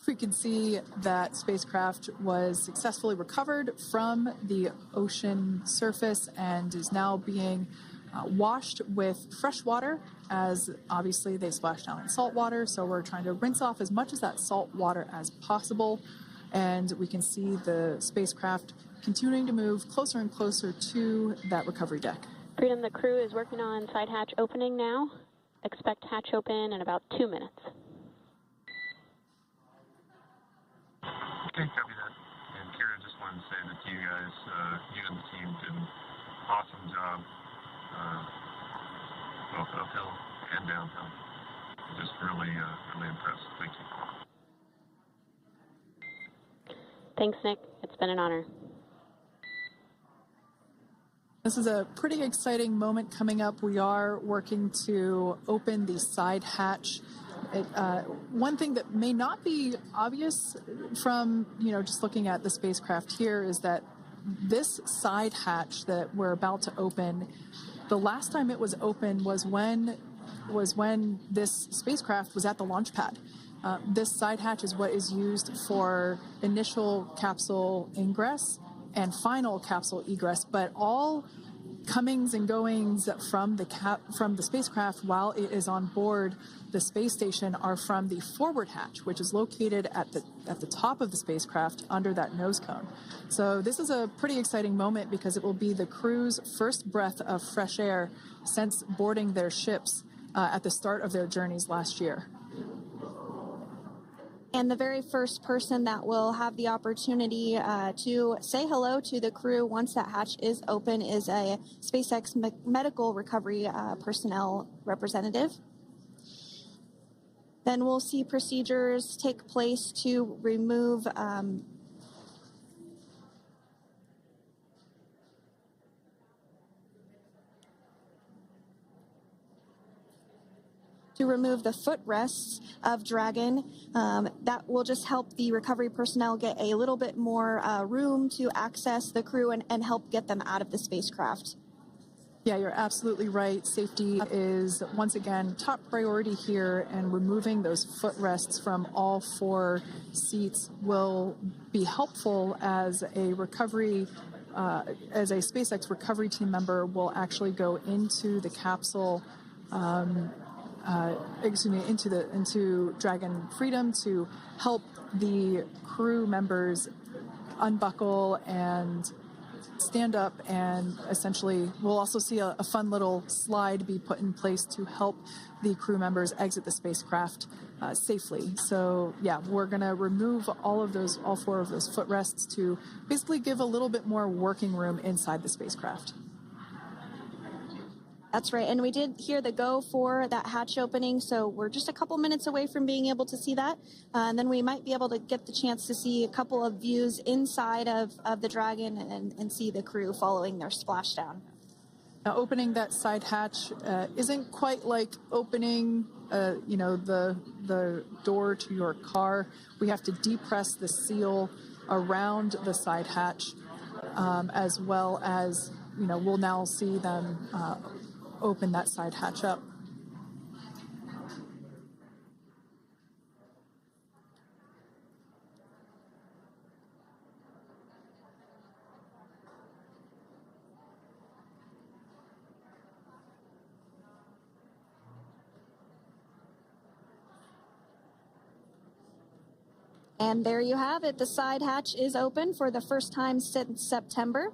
We can see that spacecraft was successfully recovered from the ocean surface and is now being washed with fresh water, as obviously they splashed down in salt water. So we're trying to rinse off as much of that salt water as possible. And we can see the spacecraft continuing to move closer and closer to that recovery deck. Freedom, the crew is working on side hatch opening now. Expect hatch open in about 2 minutes. Okay, copy that. And Kira, just wanted to say that you guys, you and the team did an awesome job, both uphill and downhill. Just really impressed. Thank you. Thanks, Nick. It's been an honor. This is a pretty exciting moment coming up. We are working to open the side hatch. One thing that may not be obvious from, just looking at the spacecraft here is that this side hatch that we're about to open, the last time it was open was when this spacecraft was at the launch pad. This side hatch is what is used for initial capsule ingress and final capsule egress, but all comings and goings from the spacecraft while it is on board the space station are from the forward hatch, which is located at the top of the spacecraft under that nose cone. So this is a pretty exciting moment because it will be the crew's first breath of fresh air since boarding their ships at the start of their journeys last year. And the very first person that will have the opportunity to say hello to the crew once that hatch is open is a SpaceX medical recovery personnel representative. Then we'll see procedures take place to remove the footrests of Dragon. That will just help the recovery personnel get a little bit more room to access the crew and help get them out of the spacecraft. Yeah, you're absolutely right. Safety is, once again, top priority here, and removing those footrests from all 4 seats will be helpful as a SpaceX recovery team member will actually go into the capsule, into Dragon Freedom to help the crew members unbuckle and stand up, and essentially we'll also see a fun little slide be put in place to help the crew members exit the spacecraft safely. So yeah, we're going to remove all 4 of those footrests to basically give a little bit more working room inside the spacecraft. That's right, and we did hear the go for that hatch opening, so we're just a couple minutes away from being able to see that, and then we might be able to get the chance to see a couple of views inside of the Dragon and see the crew following their splashdown. Now, opening that side hatch isn't quite like opening, the door to your car. We have to depress the seal around the side hatch, as well as, we'll now see them open that side hatch up. And there you have it. The side hatch is open for the first time since September.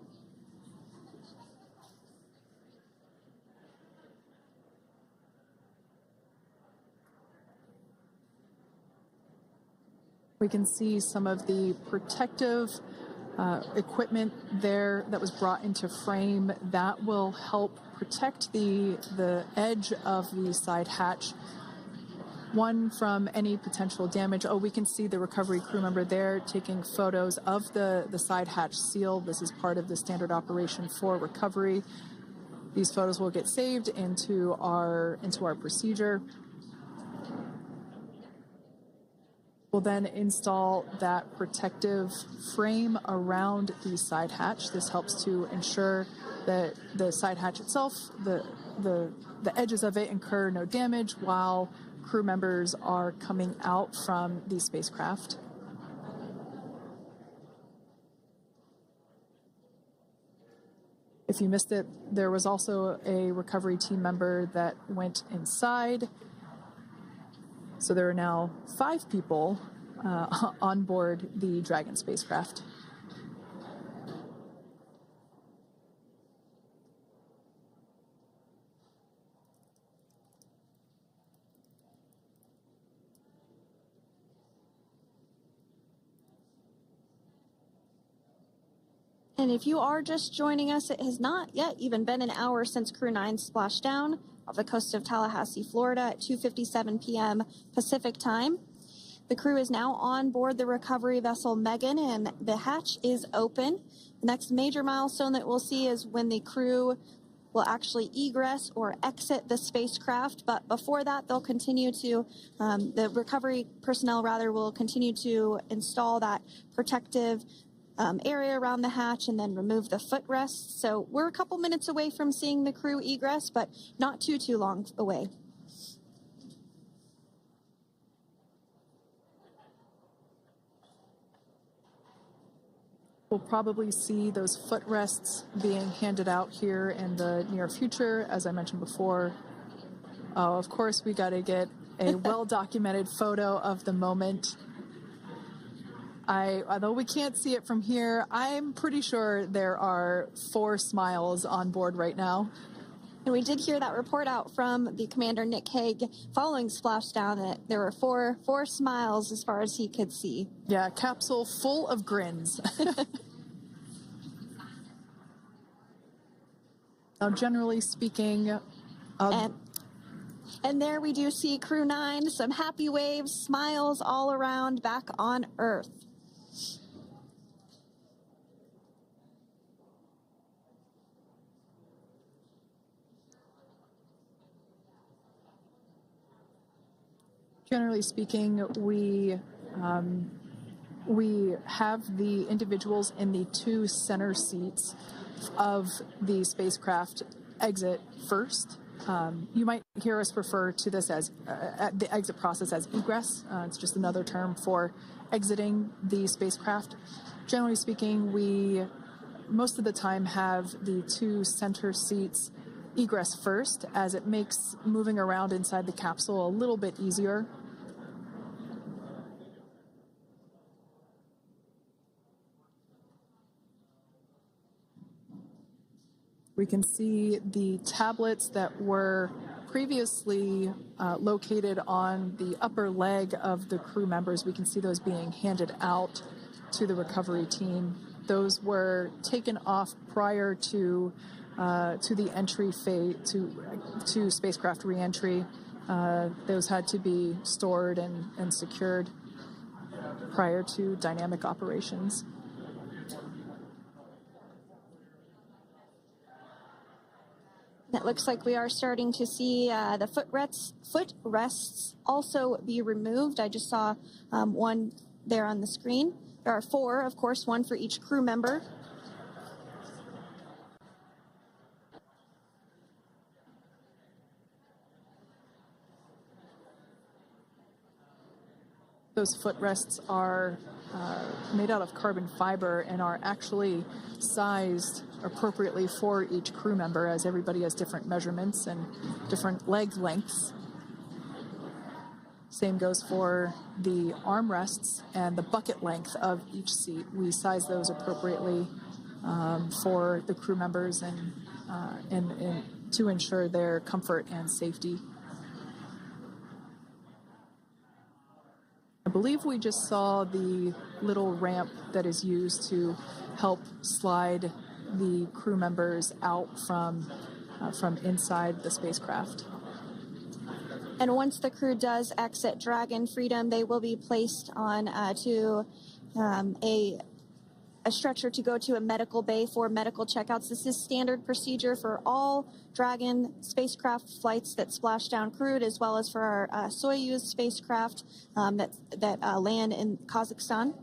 We can see some of the protective equipment there that was brought into frame that will help protect the edge of the side hatch, one from any potential damage. Oh, we can see the recovery crew member there taking photos of the side hatch seal. This is part of the standard operation for recovery. These photos will get saved into our procedure. We'll then install that protective frame around the side hatch. This helps to ensure that the side hatch itself, the edges of it incur no damage while crew members are coming out from the spacecraft. If you missed it, there was also a recovery team member that went inside. So there are now 5 people on board the Dragon spacecraft. And if you are just joining us, it has not yet even been an hour since Crew-9 splashed down off the coast of Tallahassee, Florida at 2:57 p.m. Pacific time. The crew is now on board the recovery vessel Megan, and the hatch is open. The next major milestone that we'll see is when the crew will actually egress or exit the spacecraft. But before that, they'll continue to, the recovery personnel rather, will continue to install that protective area around the hatch and then remove the footrests. So we're a couple minutes away from seeing the crew egress, but not too long away. We'll probably see those footrests being handed out here in the near future, as I mentioned before. Oh, of course, we got to get a well-documented photo of the moment. Although we can't see it from here, I'm pretty sure there are 4 smiles on board right now. And we did hear that report out from the commander, Nick Hague, following splashdown, that there were four smiles as far as he could see. Yeah, capsule full of grins. Now, generally speaking... And there we do see Crew-9, some happy waves, smiles all around back on Earth. Generally speaking, we have the individuals in the 2 center seats of the spacecraft exit first. You might hear us refer to this as the exit process as egress. It's just another term for exiting the spacecraft. Generally speaking, we most of the time have the 2 center seats egress first, as it makes moving around inside the capsule a little bit easier. We can see the tablets that were previously located on the upper leg of the crew members. We can see those being handed out to the recovery team. Those were taken off prior to the entry phase, to spacecraft reentry. Those had to be stored and secured prior to dynamic operations. It looks like we are starting to see the footrests also be removed. I just saw one there on the screen. There are 4, of course, 1 for each crew member. Those footrests are made out of carbon fiber and are actually sized appropriately for each crew member, as everybody has different measurements and different leg lengths. Same goes for the armrests and the bucket length of each seat. We size those appropriately for the crew members and to ensure their comfort and safety. I believe we just saw the little ramp that is used to help slide the crew members out from inside the spacecraft. And once the crew does exit Dragon Freedom, they will be placed on to a stretcher to go to a medical bay for medical checkouts. This is standard procedure for all Dragon spacecraft flights that splashdown crewed, as well as for our Soyuz spacecraft that land in Kazakhstan.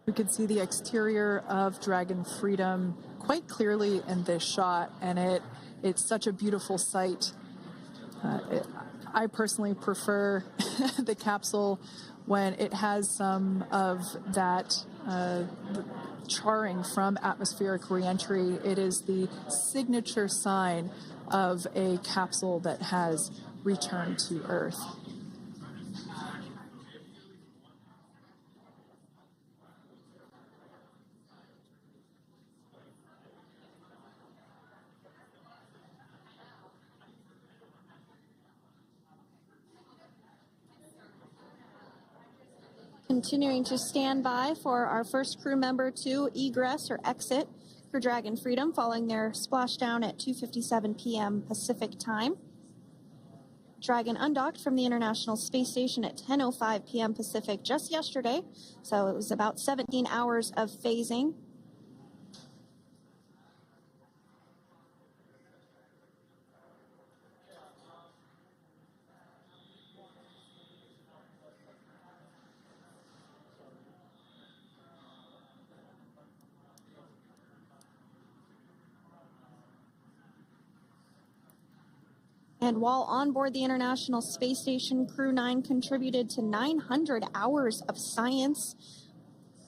We can see the exterior of Dragon Freedom quite clearly in this shot, and it's such a beautiful sight. I personally prefer the capsule when it has some of that charring from atmospheric reentry. It is the signature sign of a capsule that has returned to Earth. Continuing to stand by for our first crew member to egress or exit for Dragon Freedom following their splashdown at 2:57 p.m. Pacific time. Dragon undocked from the International Space Station at 10:05 p.m. Pacific just yesterday, so it was about 17 hours of phasing. And while on board the International Space Station, Crew-9 contributed to 900 hours of science,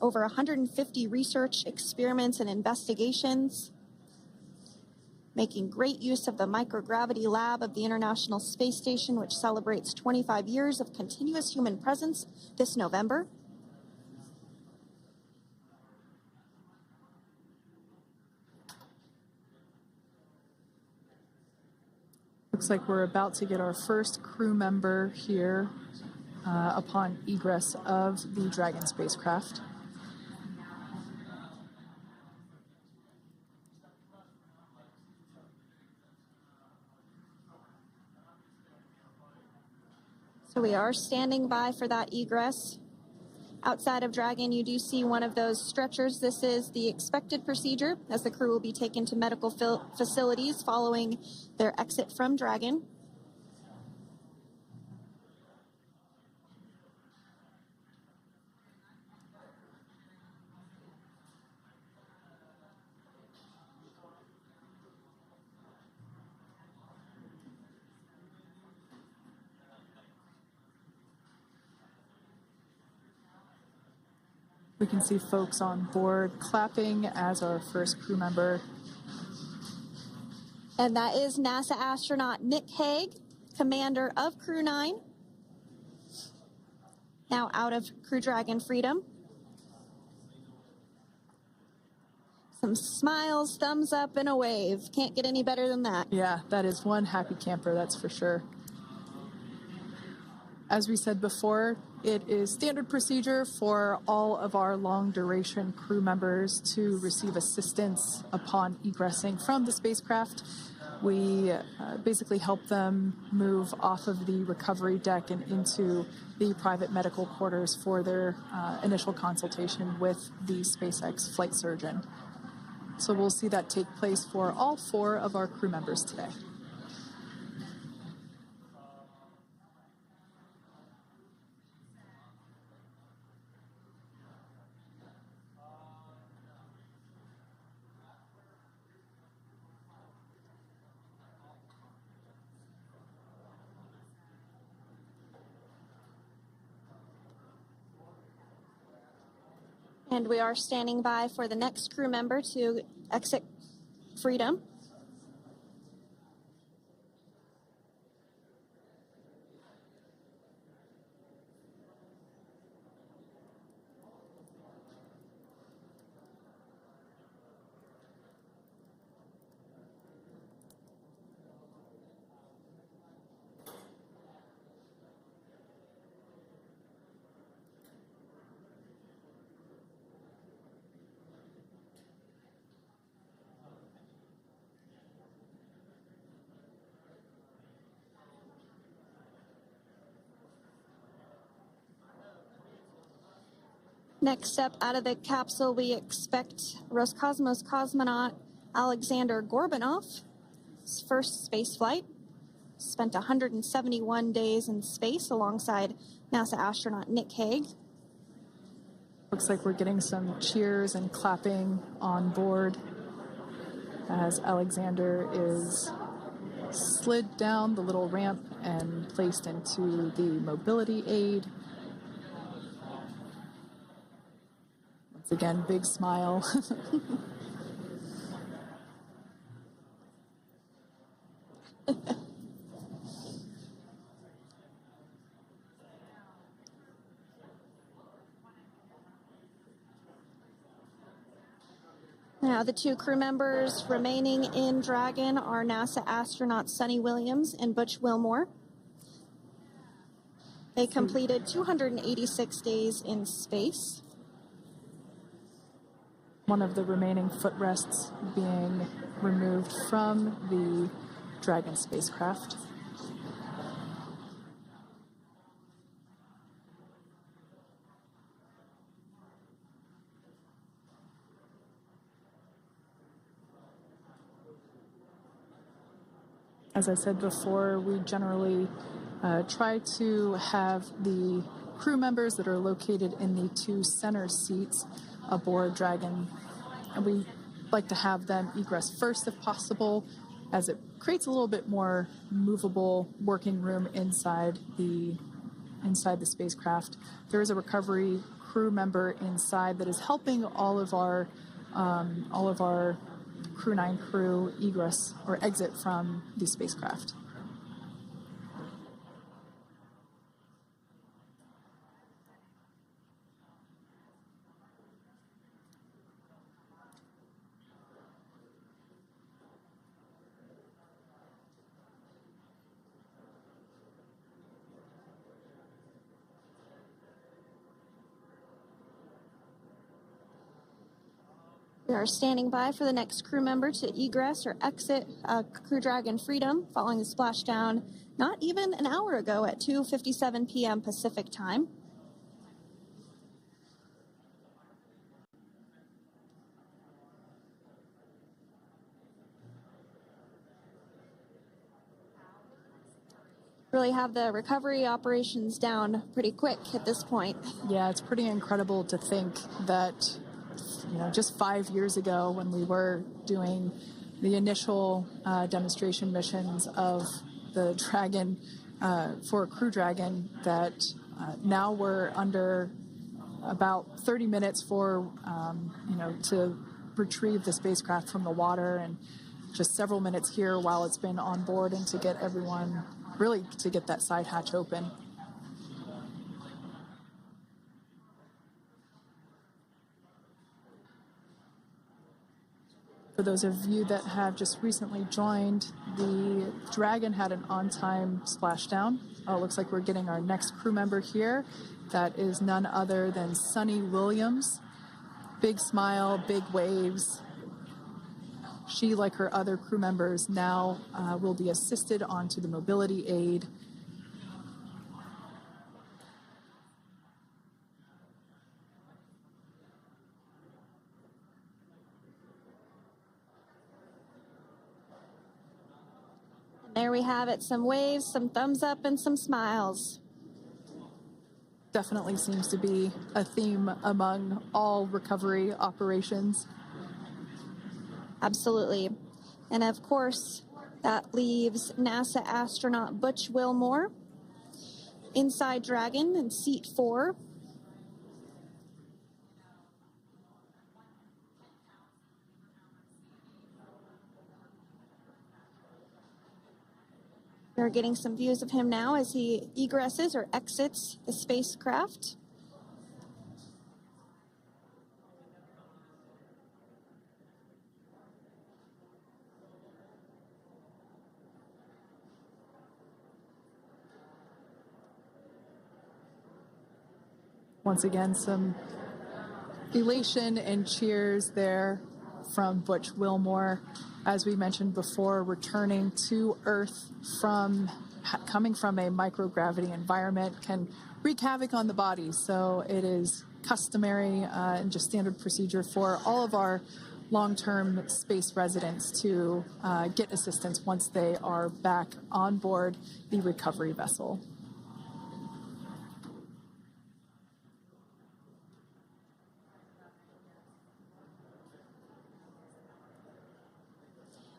over 150 research experiments and investigations, making great use of the microgravity lab of the International Space Station, which celebrates 25 years of continuous human presence this November. Looks like we're about to get our first crew member here upon egress of the Dragon spacecraft. So we are standing by for that egress. Outside of Dragon, you do see one of those stretchers. This is the expected procedure as the crew will be taken to medical facilities following their exit from Dragon. We can see folks on board clapping as our first crew member. And that is NASA astronaut Nick Hague, commander of Crew-9, now out of Crew Dragon Freedom. Some smiles, thumbs up, and a wave. Can't get any better than that. Yeah, that is one happy camper, that's for sure. As we said before, it is standard procedure for all of our long-duration crew members to receive assistance upon egressing from the spacecraft. We basically help them move off of the recovery deck and into the private medical quarters for their initial consultation with the SpaceX flight surgeon. So we'll see that take place for all 4 of our crew members today. And we are standing by for the next crew member to exit Freedom. Next up, out of the capsule, we expect Roscosmos cosmonaut Alexander Gorbanov. His first space flight. Spent 171 days in space alongside NASA astronaut Nick Hague. Looks like we're getting some cheers and clapping on board as Alexander is slid down the little ramp and placed into the mobility aid. Once again, big smile. Now, the 2 crew members remaining in Dragon are NASA astronauts Suni Williams and Butch Wilmore. They completed 286 days in space. One of the remaining footrests being removed from the Dragon spacecraft. As I said before, we generally try to have the crew members that are located in the 2 center seats aboard Dragon, and we like to have them egress first if possible, as it creates a little bit more movable working room inside the spacecraft. There is a recovery crew member inside that is helping all of our Crew-9 crew egress or exit from the spacecraft. We are standing by for the next crew member to egress or exit Crew Dragon Freedom following the splashdown not even an hour ago at 2:57 p.m. Pacific time. Really have the recovery operations down pretty quick at this point. Yeah, it's pretty incredible to think that, just 5 years ago when we were doing the initial demonstration missions of the Dragon for Crew Dragon, that now we're under about 30 minutes for, to retrieve the spacecraft from the water, and just several minutes here while it's been on board and to get everyone, really to get that side hatch open. For those of you that have just recently joined, the Dragon had an on-time splashdown. It looks like we're getting our next crew member here. That is none other than Suni Williams. Big smile, big waves. She, like her other crew members, now will be assisted onto the mobility aid. There we have it, some waves, some thumbs up, and some smiles. Definitely seems to be a theme among all recovery operations. Absolutely. And of course, that leaves NASA astronaut Butch Wilmore inside Dragon in seat 4. We're getting some views of him now as he egresses or exits the spacecraft. Once again, some elation and cheers there from Butch Wilmore. As we mentioned before, returning to Earth coming from a microgravity environment can wreak havoc on the body. So it is customary and just standard procedure for all of our long-term space residents to get assistance once they are back on board the recovery vessel.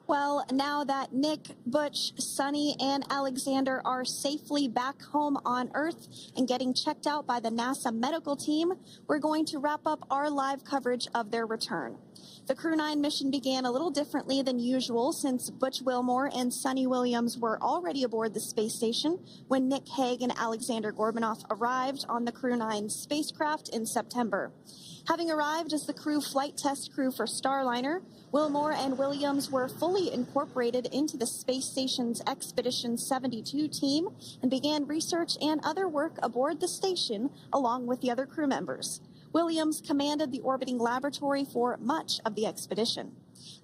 Well, now that Nick, Butch, Suni, and Alexander are safely back home on Earth and getting checked out by the NASA medical team, we're going to wrap up our live coverage of their return. The Crew-9 mission began a little differently than usual since Butch Wilmore and Suni Williams were already aboard the space station when Nick Hague and Alexander Gorbunoff arrived on the Crew-9 spacecraft in September. Having arrived as the crew flight test crew for Starliner, Wilmore and Williams were fully incorporated into the space station's Expedition 72 team and began research and other work aboard the station along with the other crew members. Williams commanded the orbiting laboratory for much of the expedition.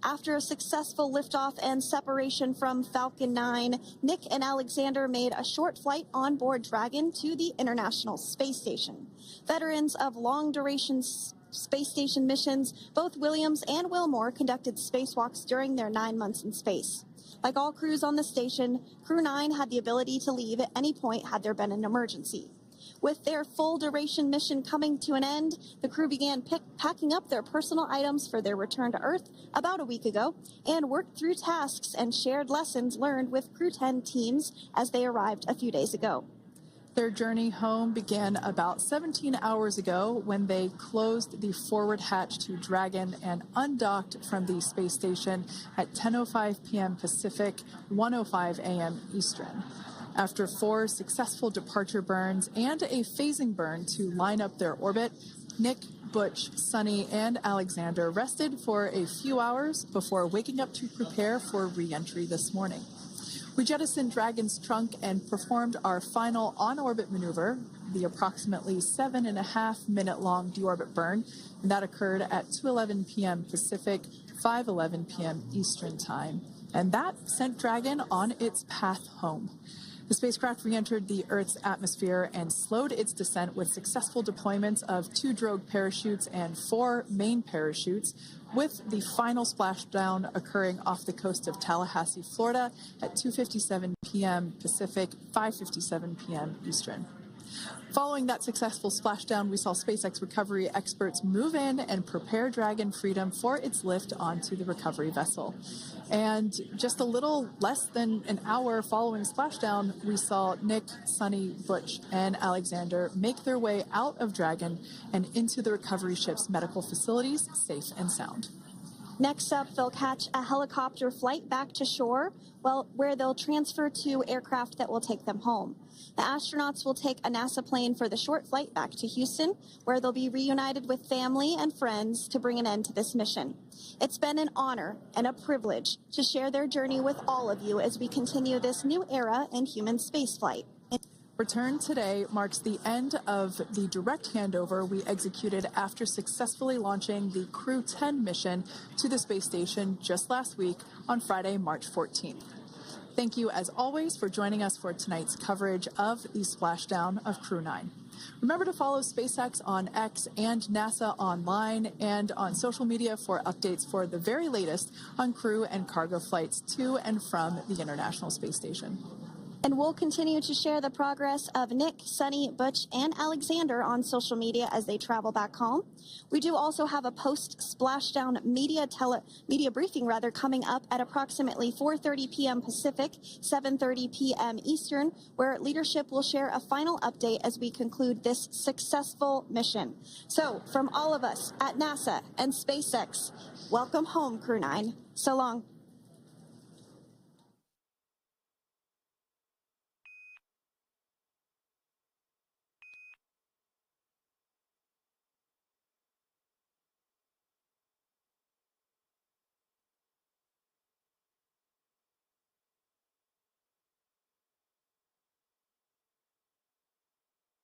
After a successful liftoff and separation from Falcon 9, Nick and Alexander made a short flight on board Dragon to the International Space Station. Veterans of long-duration space station missions, both Williams and Wilmore conducted spacewalks during their 9 months in space. Like all crews on the station, Crew-9 had the ability to leave at any point had there been an emergency. With their full duration mission coming to an end, the crew began packing up their personal items for their return to Earth about a week ago and worked through tasks and shared lessons learned with Crew-10 teams as they arrived a few days ago. Their journey home began about 17 hours ago when they closed the forward hatch to Dragon and undocked from the space station at 10:05 p.m. Pacific, 1:05 a.m. Eastern. After 4 successful departure burns and a phasing burn to line up their orbit, Nick, Butch, Suni, and Alexander rested for a few hours before waking up to prepare for re-entry this morning. We jettisoned Dragon's trunk and performed our final on-orbit maneuver, the approximately 7.5-minute-long deorbit burn, and that occurred at 2:11 p.m. Pacific, 5:11 p.m. Eastern Time. And that sent Dragon on its path home. The spacecraft re-entered the Earth's atmosphere and slowed its descent with successful deployments of 2 drogue parachutes and 4 main parachutes, with the final splashdown occurring off the coast of Tallahassee, Florida at 2:57 p.m. Pacific, 5:57 p.m. Eastern. Following that successful splashdown, we saw SpaceX recovery experts move in and prepare Dragon Freedom for its lift onto the recovery vessel. And just a little less than an hour following splashdown, we saw Nick, Suni, Butch, and Alexander make their way out of Dragon and into the recovery ship's medical facilities, safe and sound. Next up, they'll catch a helicopter flight back to shore, where they'll transfer to aircraft that will take them home. The astronauts will take a NASA plane for the short flight back to Houston, where they'll be reunited with family and friends to bring an end to this mission. It's been an honor and a privilege to share their journey with all of you as we continue this new era in human spaceflight. Return today marks the end of the direct handover we executed after successfully launching the Crew-10 mission to the space station just last week on Friday, March 14th. Thank you, as always, for joining us for tonight's coverage of the splashdown of Crew-9. Remember to follow SpaceX on X and NASA online and on social media for updates for the very latest on crew and cargo flights to and from the International Space Station. And we'll continue to share the progress of Nick, Suni, Butch, and Alexander on social media as they travel back home. We do also have a post-splashdown media briefing coming up at approximately 4:30 p.m. Pacific, 7:30 p.m. Eastern, where leadership will share a final update as we conclude this successful mission. So, from all of us at NASA and SpaceX, welcome home, Crew-9. So long.